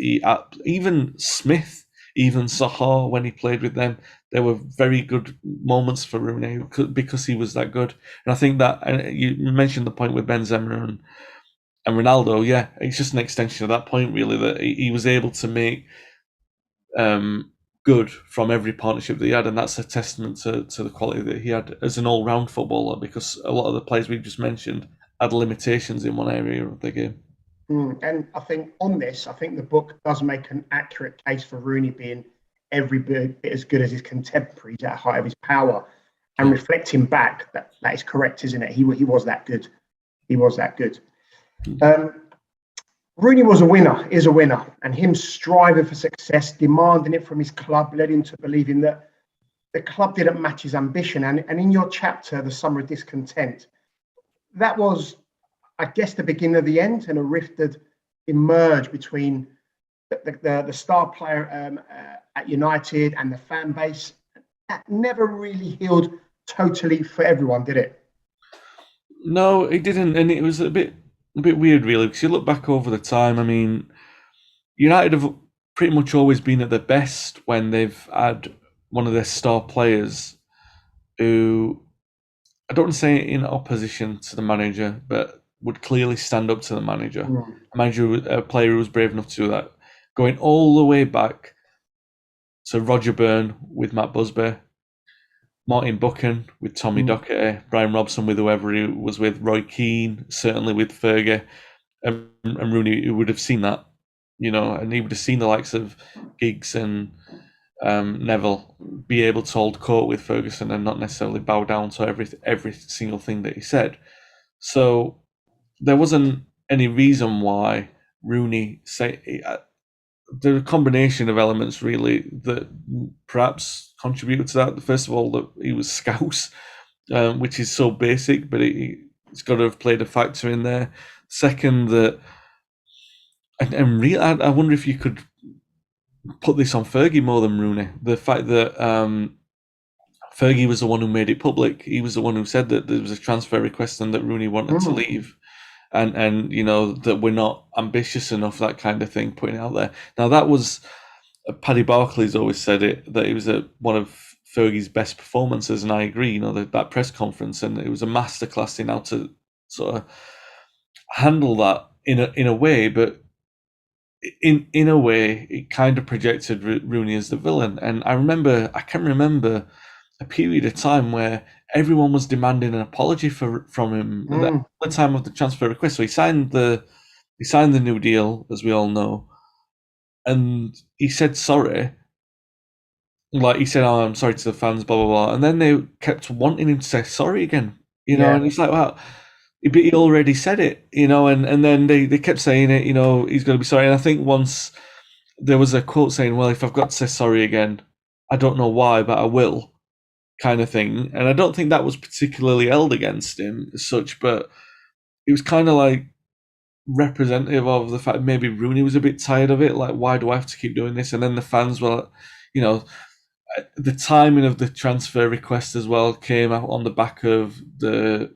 even Smith, even Sahar, when he played with them, there were very good moments for Rooney because he was that good. And I think that, and you mentioned the point with Benzema and Ronaldo, yeah, it's just an extension of that point, really, that he was able to make good from every partnership that he had, and that's a testament to the quality that he had as an all-round footballer, because a lot of the players we've just mentioned had limitations in one area of the game. And I think on this, I think the book does make an accurate case for Rooney being every bit as good as his contemporaries at the height of his power. And reflecting back, that is correct, isn't it? He was that good. He was that good. Rooney was a winner, is a winner, and him striving for success, demanding it from his club, led him to believing that the club didn't match his ambition. And in your chapter, The Summer of Discontent, that was, I guess, the beginning of the end, and a rift had emerged between the star player at United and the fan base. That never really healed totally for everyone, did it? No, it didn't, and it was a bit weird, really, because you look back over the time. I mean, United have pretty much always been at their best when they've had one of their star players who, I don't want to say in opposition to the manager, but would clearly stand up to the manager. A player who was brave enough to do that, going all the way back to Roger Byrne with Matt Busby, Martin Buchan with Tommy Docherty, Brian Robson with whoever he was with, Roy Keane, certainly with Fergie, and Rooney, who would have seen that, and he would have seen the likes of Giggs and Neville be able to hold court with Ferguson and not necessarily bow down to every single thing that he said. So there wasn't any reason why Rooney there are a combination of elements really that perhaps contributed to that. First of all, that he was Scouse, which is so basic, but it's got to have played a factor in there. Second, that I wonder if you could put this on Fergie more than Rooney. The fact that Fergie was the one who made it public. He was the one who said that there was a transfer request and that Rooney wanted to leave. And that we're not ambitious enough, that kind of thing, putting it out there. Now, that was, Paddy Barclay's always said it, that it was one of Fergie's best performances, and I agree, that press conference, and it was a masterclass in how to sort of handle that in a way, but in a way, it kind of projected Rooney as the villain. And I can remember a period of time where everyone was demanding an apology from him at the time of the transfer request. So he signed the new deal, as we all know, and he said sorry. Like he said, "Oh, I'm sorry to the fans," blah blah blah, and then they kept wanting him to say sorry again, Yeah. and it's like, wow, but he already said it, and then they kept saying it, he's going to be sorry. And I think once there was a quote saying, "Well, if I've got to say sorry again, I don't know why, but I will," kind of thing. And I don't think that was particularly held against him as such, but it was kind of like representative of the fact maybe Rooney was a bit tired of it. Like, why do I have to keep doing this? And then the fans were, the timing of the transfer request as well came out on the back of the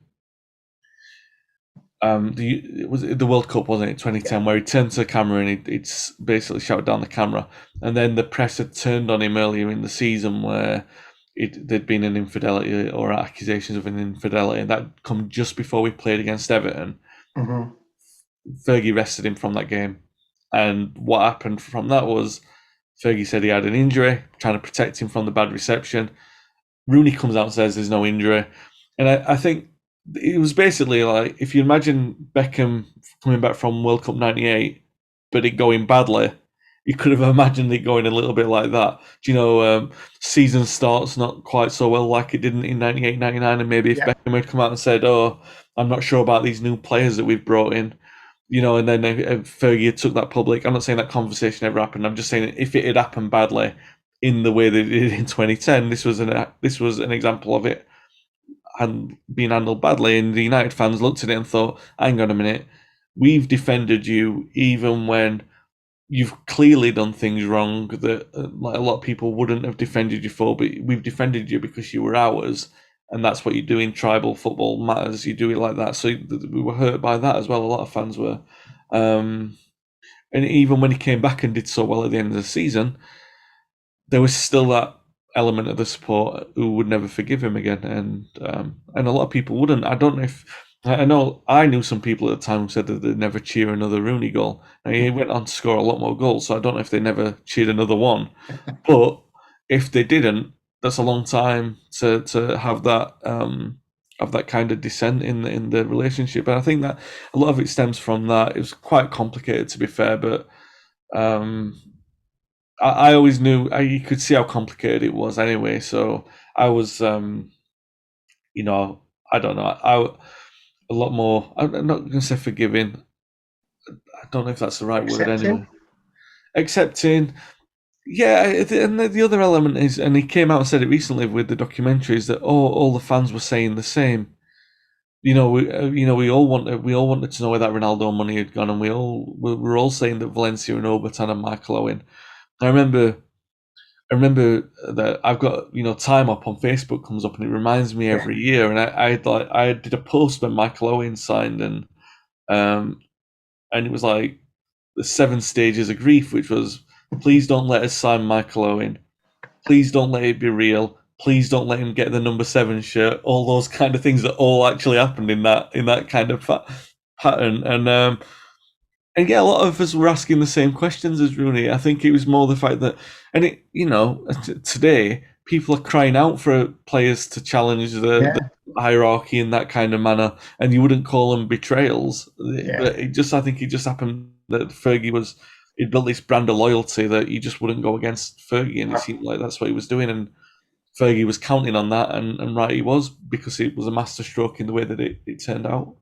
it was the World Cup, wasn't it, 2010, where he turned to the camera and he'd basically shouted down the camera, and then the press had turned on him earlier in the season where there'd been an infidelity or accusations of an infidelity, and that come just before we played against Everton. Mm-hmm. Fergie rested him from that game, and what happened from that was Fergie said he had an injury, trying to protect him from the bad reception. Rooney comes out and says there's no injury, and I think it was basically like, if you imagine Beckham coming back from World Cup '98, but it going badly, you could have imagined it going a little bit like that. Season starts not quite so well like it didn't in '98, '99, and maybe if Beckham had come out and said, "Oh, I'm not sure about these new players that we've brought in," and then Fergie took that public. I'm not saying that conversation ever happened. I'm just saying if it had happened badly in the way that it did in 2010, this was an example of it and being handled badly. And the United fans looked at it and thought, "Hang on a minute, we've defended you even when you've clearly done things wrong that like a lot of people wouldn't have defended you for, but we've defended you because you were ours." And that's what you do in tribal football matters. You do it like that. So we were hurt by that as well. A lot of fans were. And even when he came back and did so well at the end of the season, there was still that element of the support who would never forgive him again. And a lot of people wouldn't. I don't know if... I know I knew some people at the time who said that they'd never cheer another Rooney goal. Now, he went on to score a lot more goals, so I don't know if they never cheered another one. But if they didn't, that's a long time to have that kind of dissent in the relationship. And I think that a lot of it stems from that. It was quite complicated, to be fair, but I always knew you could see how complicated it was anyway. So I was, I don't know, a lot more. I'm not going to say forgiving. I don't know if that's the right word anyway. Accepting. Yeah, and the other element is, and he came out and said it recently with the documentaries, that all the fans were saying the same. We all wanted to know where that Ronaldo money had gone, and we were all saying that Valencia and Obertan and Michael Owen. I remember that I've got Time Up on Facebook comes up and it reminds me every year, and I did a post when Michael Owen signed, and it was like the 7 stages of grief, which was, please don't let us sign Michael Owen. Please don't let it be real. Please don't let him get the number 7 shirt. All those kind of things that all actually happened in that kind of pattern. And yeah, a lot of us were asking the same questions as Rooney. I think it was more the fact that, and today people are crying out for players to challenge the hierarchy in that kind of manner, and you wouldn't call them betrayals. But I think it just happened that Fergie he'd built this brand of loyalty that he just wouldn't go against Fergie, and it seemed like that's what he was doing, and Fergie was counting on that, and right he was, because it was a masterstroke in the way that it turned out.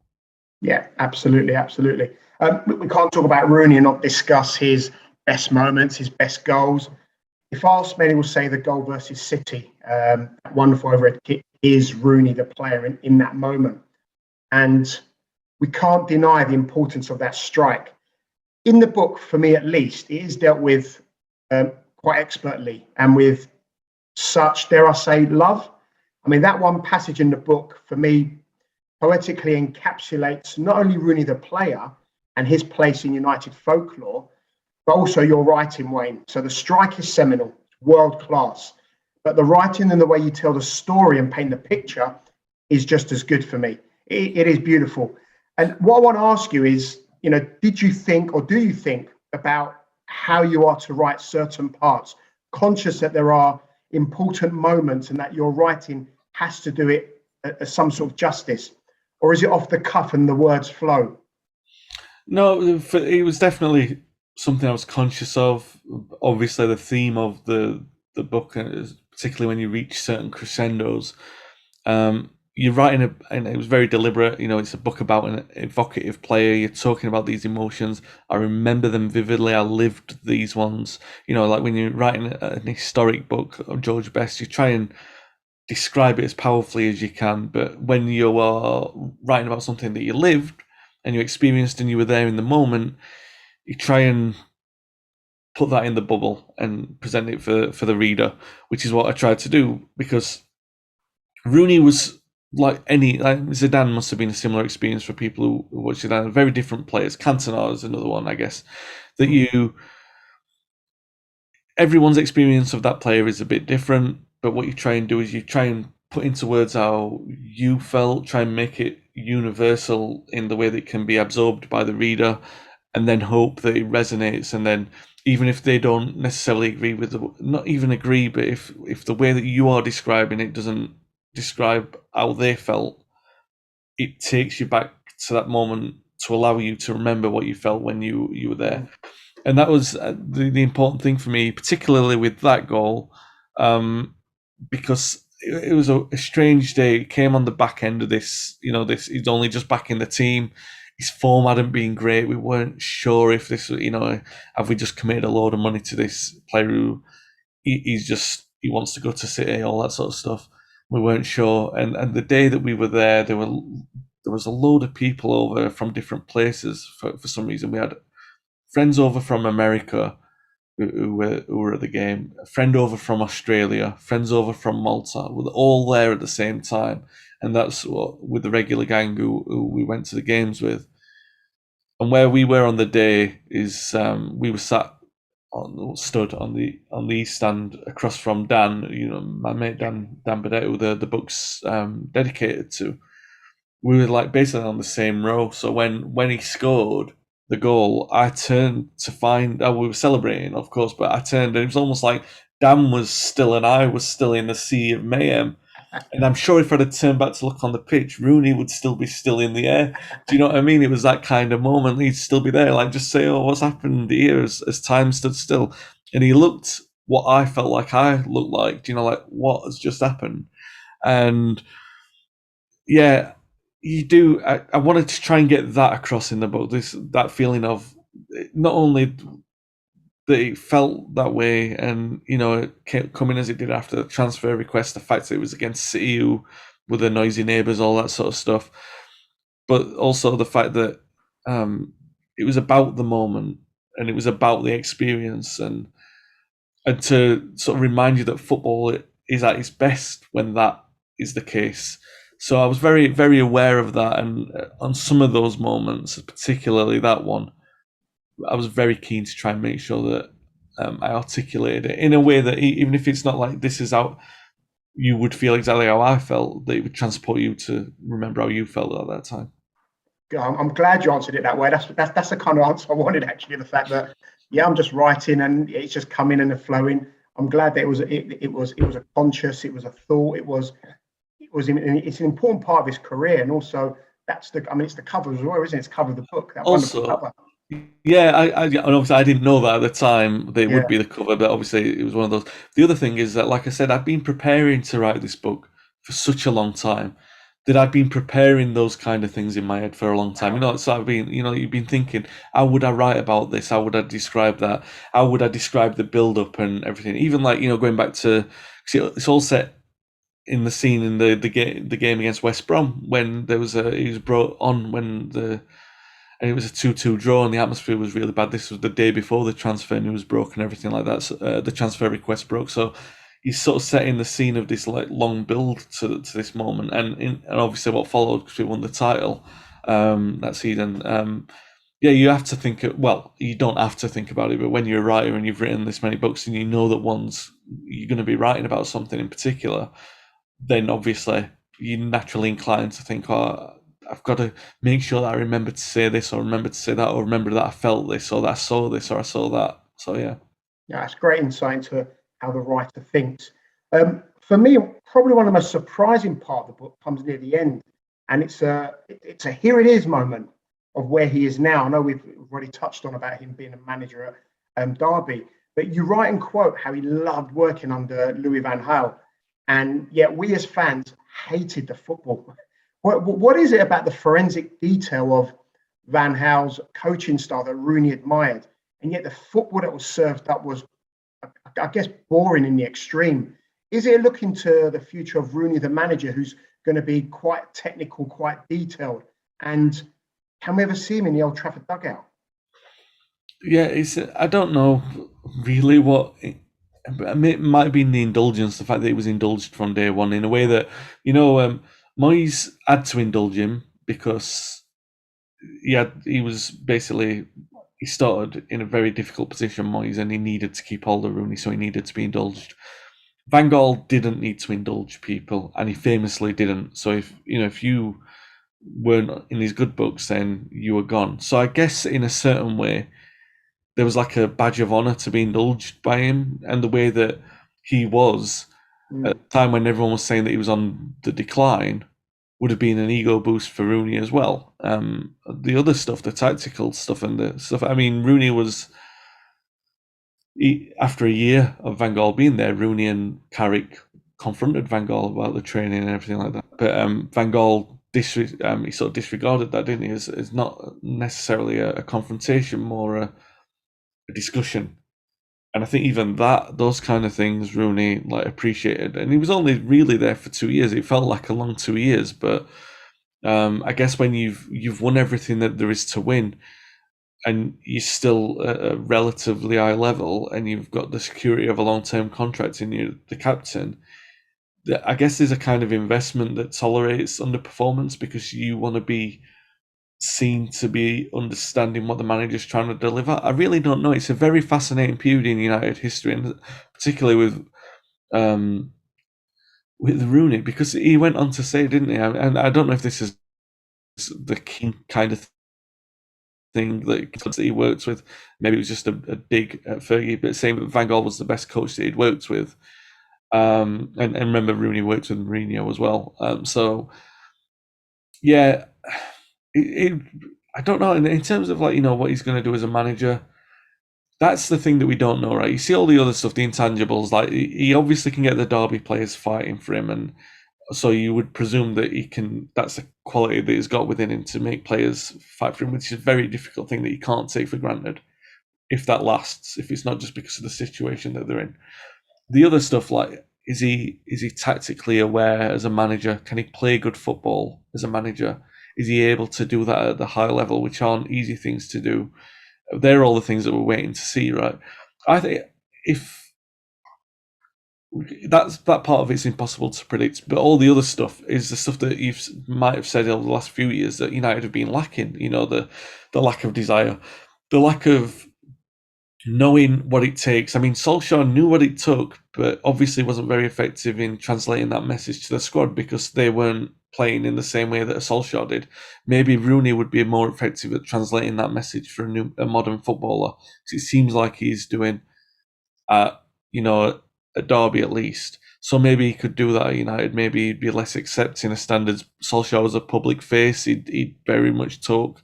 Yeah, absolutely. We can't talk about Rooney and not discuss his best moments, his best goals. If asked, many will say the goal versus City, wonderful overhead kick, is Rooney the player in that moment. And we can't deny the importance of that strike. In the book, for me at least, it is dealt with quite expertly and with such, dare I say, love. I mean, that one passage in the book, for me, poetically encapsulates not only Rooney the player and his place in United folklore, but also your writing, Wayne. So the strike is seminal, world class, but the writing and the way you tell the story and paint the picture is just as good for me. It is beautiful. And what I want to ask you is, did you think, or do you think about how you are to write certain parts, conscious that there are important moments and that your writing has to do it as some sort of justice? Or is it off the cuff and the words flow? No, it was definitely something I was conscious of. Obviously, the theme of the book, particularly when you reach certain crescendos, you're writing and it was very deliberate. It's a book about an evocative player. You're talking about these emotions. I remember them vividly. I lived these ones. Like when you're writing an historic book of George Best, you try and describe it as powerfully as you can. But when you are writing about something that you lived and you experienced and you were there in the moment, you try and put that in the bubble and present it for the reader, which is what I tried to do, because Rooney was like Zidane must have been a similar experience for people who watch Zidane. Very different players. Cantona is another one, I guess, that everyone's experience of that player is a bit different, but what you try and do is you try and put into words how you felt, try and make it universal in the way that it can be absorbed by the reader, and then hope that it resonates. And then even if they don't necessarily agree with not even agree, but if the way that you are describing it doesn't describe how they felt, it takes you back to that moment to allow you to remember what you felt when you were there. And that was the important thing for me, particularly with that goal, because it was a strange day. It came on the back end of this, he's only just back in the team. His form hadn't been great. We weren't sure if this, have we just committed a load of money to this player who he wants to go to City, all that sort of stuff. We weren't sure. And the day that we were there was a load of people over from different places for some reason. We had friends over from America who were at the game, a friend over from Australia, friends over from Malta. We were all there at the same time. And that's what, with the regular gang who we went to the games with. And where we were on the day is we were stood on the east stand across from Dan, my mate Dan Burdett, who the book's dedicated to. We were like basically on the same row. So when he scored the goal, I turned to find. We were celebrating, of course, but I turned and it was almost like Dan was still and I was still in the sea of mayhem. And I'm sure if I'd have turned back to look on the pitch, Rooney would still be still in the air. Do you know what I mean? It was that kind of moment. He'd still be there, like just say, "Oh, what's happened here?" As time stood still, and he looked what I felt like I looked like. Do you know, like what has just happened? And yeah, you do. I wanted to try and get that across in the book. That feeling of not only that it felt that way, and it kept coming as it did after the transfer request, the fact that it was against City, who were the noisy neighbours, all that sort of stuff, but also the fact that it was about the moment and it was about the experience, and to sort of remind you that football is at its best when that is the case. So I was very, very aware of that, and on some of those moments, particularly that one, I was very keen to try and make sure that I articulated it in a way that even if it's not like this is how you would feel exactly how I felt, that it would transport you to remember how you felt at that time. I'm glad you answered it that way. That's the kind of answer I wanted, actually. The fact that I'm just writing and it's just coming and flowing. I'm glad that it was a conscious, it was a thought, it's an important part of his career, and also it's the cover as well, isn't it? It's the cover of the book. That also, wonderful cover. Yeah, and obviously I didn't know that at the time they would be the cover, but obviously it was one of those. The other thing is that, like I said, I've been preparing to write this book for such a long time that I've been preparing those kind of things in my head for a long time. So I've been, you've been thinking, how would I write about this? How would I describe that? How would I describe the build-up and everything? Even like, going back to, it's all set in the scene in the game against West Brom when he was brought on and it was a 2-2 draw and the atmosphere was really bad. This was the day before the transfer news broke and everything like that. So, the transfer request broke. So he's sort of setting the scene of this like long build to this moment. And obviously what followed, because we won the title that season. You have to think, you don't have to think about it, but when you're a writer and you've written this many books and you know that you're going to be writing about something in particular, then obviously you're naturally inclined to think, I've got to make sure that I remember to say this or remember to say that or remember that I felt this or that I saw this or I saw that. So yeah, it's great insight into how the writer thinks. For me, probably one of the most surprising part of the book comes near the end, and it's a here it is moment of where he is now. I know we've we've already touched on about him being a manager at Derby. But you write and quote how he loved working under Louis van Gaal, and yet we as fans hated the football. What is it about the forensic detail of Van Gaal's coaching style that Rooney admired, and yet the football that was served up was, I guess, boring in the extreme? Is it a look into the future of Rooney, the manager, who's going to be quite technical, quite detailed? And can we ever see him in the Old Trafford dugout? Yeah, I don't know really what. It might have been the indulgence, the fact that he was indulged from day one in a way that, Moyes had to indulge him because he was basically, he started in a very difficult position, Moyes, and he needed to keep hold of Rooney, so he needed to be indulged. Van Gaal didn't need to indulge people, and he famously didn't. So if you weren't in his good books, then you were gone. So I guess in a certain way, there was like a badge of honor to be indulged by him, and the way that he was at the time when everyone was saying that he was on the decline would have been an ego boost for Rooney as well. The other stuff, the tactical stuff and the stuff, Rooney was, after a year of Van Gaal being there, Rooney and Carrick confronted Van Gaal about the training and everything like that. But Van Gaal, he sort of disregarded that, didn't he? It's not necessarily a confrontation, more a discussion. And I think even those kind of things Rooney appreciated. And he was only really there for 2 years. It felt like a long 2 years, but I guess when you've won everything that there is to win, and you're still at a relatively high level, and you've got the security of a long-term contract and you're the captain, I guess there's a kind of investment that tolerates underperformance because you want to be seen to be understanding what the manager's trying to deliver. I really don't know. It's a very fascinating period in United history, and particularly with Rooney, because he went on to say, didn't he? And I don't know if this is the key kind of thing that he works with. Maybe it was just a dig at Fergie, but saying that Van Gaal was the best coach that he'd worked with. And remember, Rooney worked with Mourinho as well. So yeah, I don't know. In terms of what he's going to do as a manager, that's the thing that we don't know, right? You see all the other stuff, the intangibles. Like, he obviously can get the Derby players fighting for him, and so you would presume that he can. That's a quality that he's got within him to make players fight for him, which is a very difficult thing that you can't take for granted. If that lasts, if it's not just because of the situation that they're in. The other stuff, like, is he tactically aware as a manager? Can he play good football as a manager? Is he able to do that at the high level, which aren't easy things to do? They're all the things that we're waiting to see, right? I think if that part of it's impossible to predict, but all the other stuff is the stuff that you might have said over the last few years that United have been lacking. The lack of desire, the lack of knowing what it takes. Solskjaer knew what it took, but obviously wasn't very effective in translating that message to the squad because they weren't playing in the same way that a Solskjaer did. Maybe Rooney would be more effective at translating that message for a modern footballer. It seems like he's doing, at Derby at least. So maybe he could do that at United. Maybe he'd be less accepting of standards. Solskjaer was a public face. He'd very much talk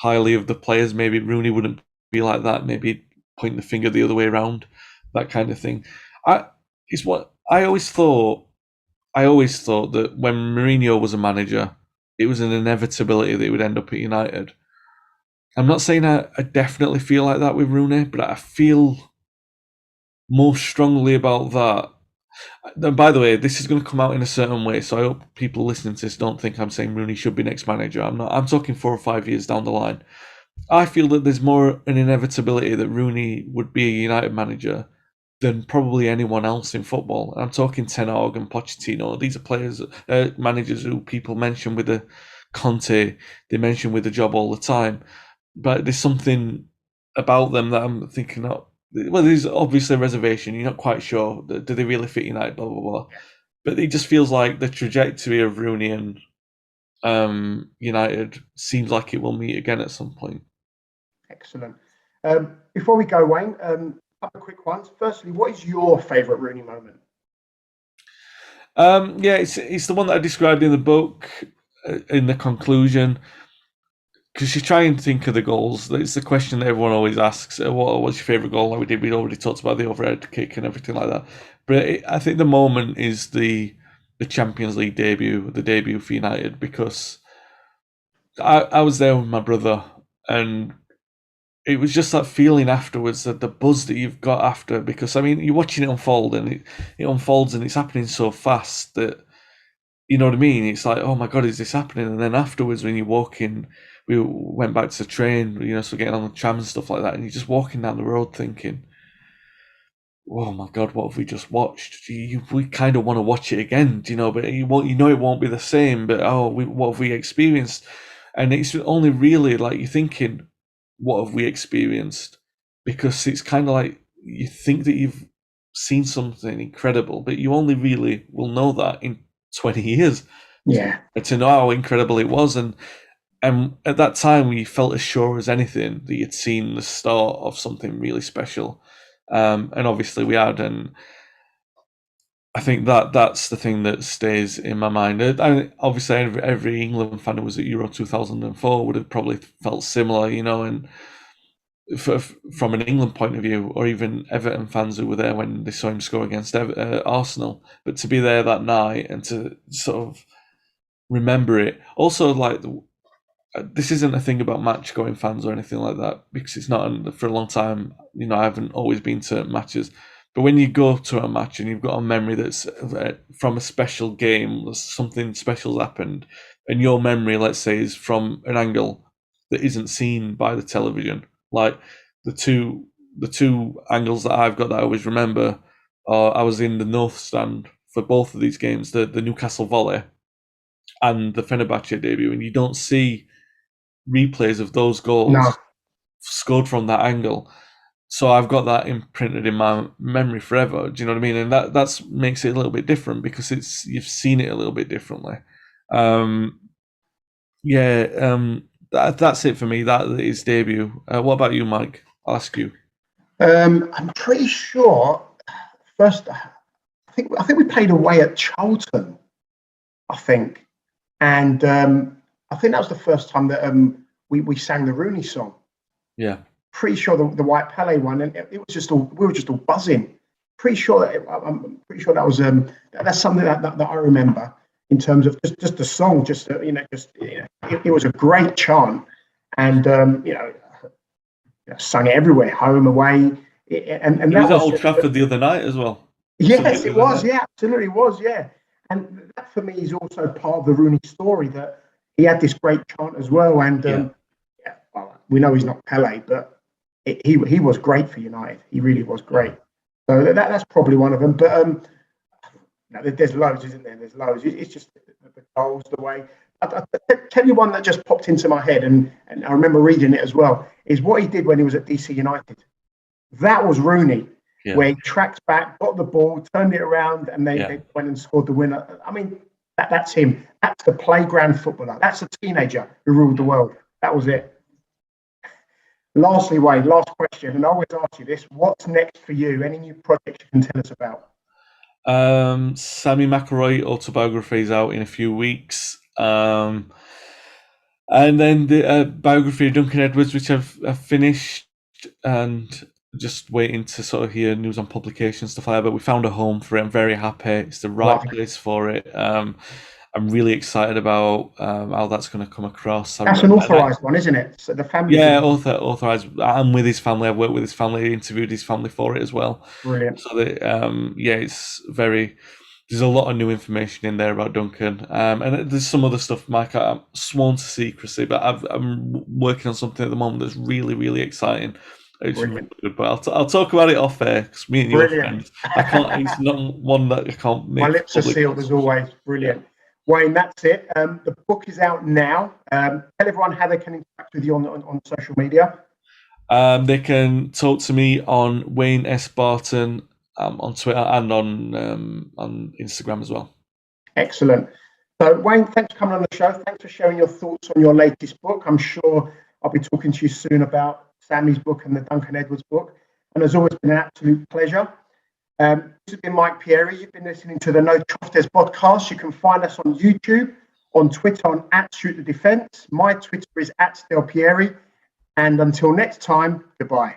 highly of the players. Maybe Rooney wouldn't be like that. Maybe he'd point the finger the other way around, that kind of thing. I always thought that when Mourinho was a manager, it was an inevitability that he would end up at United. I'm not saying I definitely feel like that with Rooney, but I feel more strongly about that. And by the way, this is going to come out in a certain way, so I hope people listening to this don't think I'm saying Rooney should be next manager. I'm not. I'm talking 4 or 5 years down the line. I feel that there's more an inevitability that Rooney would be a United manager than probably anyone else in football. I'm talking Ten Hag and Pochettino. These are players, managers who people mention with the Conte. They mention with the job all the time, but there's something about them that I'm thinking of. Well, there's obviously a reservation. You're not quite sure. Do they really fit United? Blah blah blah. But it just feels like the trajectory of Rooney and United seems like it will meet again at some point. Excellent. Before we go, Wayne, a couple of quick ones. Firstly, what is your favourite Rooney moment? It's the one that I described in the book, in the conclusion. because you try and think of the goals. It's the question that everyone always asks. What's your favourite goal? Like we did, we'd already talked about the overhead kick and everything like that. But I think the moment is the Champions League debut, the debut for United, because I was there with my brother, and it was just that feeling afterwards, that the buzz that you've got after, because I mean, you're watching it unfold, and it unfolds, and it's happening so fast that, you know what I mean? It's like, oh my God, is this happening? And then afterwards, when you're walking, we went back to the train, so getting on the tram and stuff like that, and you're just walking down the road thinking, oh my God, what have we just watched? We kind of want to watch it again, but it won't be the same, but what have we experienced? And it's only really like you're thinking, what have we experienced? Because it's kind of like you think that you've seen something incredible, but you only really will know that in 20 years. Yeah. To know how incredible it was. And at that time, we felt as sure as anything that you'd seen the start of something really special. And obviously we had. And I think that's the thing that stays in my mind. Obviously, every England fan who was at Euro 2004 would have probably felt similar, and from an England point of view, or even Everton fans who were there when they saw him score against Arsenal. But to be there that night and to sort of remember it. Also, like, this isn't a thing about match-going fans or anything like that, because it's not. For a long time, I haven't always been to matches. But when you go to a match and you've got a memory that's from a special game, something special's happened, and your memory, let's say, is from an angle that isn't seen by the television, like the two angles that I've got that I always remember are I was in the North Stand for both of these games, the Newcastle volley and the Fenerbahce debut, and you don't see replays of those goals scored from that angle. So I've got that imprinted in my memory forever. Do you know what I mean? And that makes it a little bit different because you've seen it a little bit differently. That's it for me. That is debut. What about you, Mike? I'll ask you. I'm pretty sure. First, I think we played away at Charlton. I think, and I think that was the first time that we sang the Rooney song. Yeah. Pretty sure the White Pele one, and it was just all, we were just all buzzing. Pretty sure I'm pretty sure that was that's something that I remember in terms of just the song. It was a great chant, and sung everywhere, home, away, and it was at Old Trafford the other night as well. Yes, it was. Yeah, absolutely was. Yeah, and that for me is also part of the Rooney story, that he had this great chant as well. And we know he's not Pele, but he was great for United. He really was great. So that's probably one of them. But there's loads, isn't there? There's loads. It's just the goals, the way. I'll tell you one that just popped into my head, and I remember reading it as well, is what he did when he was at DC United. That was Rooney, where he tracked back, got the ball, turned it around, and they went and scored the winner. I mean, that's him. That's the playground footballer. That's a teenager who ruled the world. That was it. Lastly, Wayne, last question, and I always ask you this: what's next for you? Any new projects you can tell us about? Sammy McIlroy autobiography is out in a few weeks, and then the biography of Duncan Edwards, which I've finished, and just waiting to sort of hear news on publication stuff like that. But we found a home for it. I'm very happy. It's the right place for it. I'm really excited about how that's going to come across. That's an authorised one, isn't it? So the family. Yeah, authorised. I'm with his family. I've worked with his family, interviewed his family for it as well. Brilliant. So that, it's very. There's a lot of new information in there about Duncan, and there's some other stuff, Mike. I'm sworn to secrecy, but I'm working on something at the moment that's really, really exciting. It's really good, but I'll talk about it off air because me and you are friends. I can't. It's not one that I can't make. My lips are sealed as always. Brilliant. Wayne, that's it. The book is out now. Tell everyone how they can interact with you on social media. They can talk to me on Wayne S. Barton on Twitter and on Instagram as well. Excellent. So, Wayne, thanks for coming on the show. Thanks for sharing your thoughts on your latest book. I'm sure I'll be talking to you soon about Sammy's book and the Duncan Edwards book. And it's always been an absolute pleasure. This has been Mike Pieri. You've been listening to the No Choftes podcast. You can find us on YouTube on Twitter on @ShootTheDefense. My Twitter is @StelPieri. And until next time, goodbye.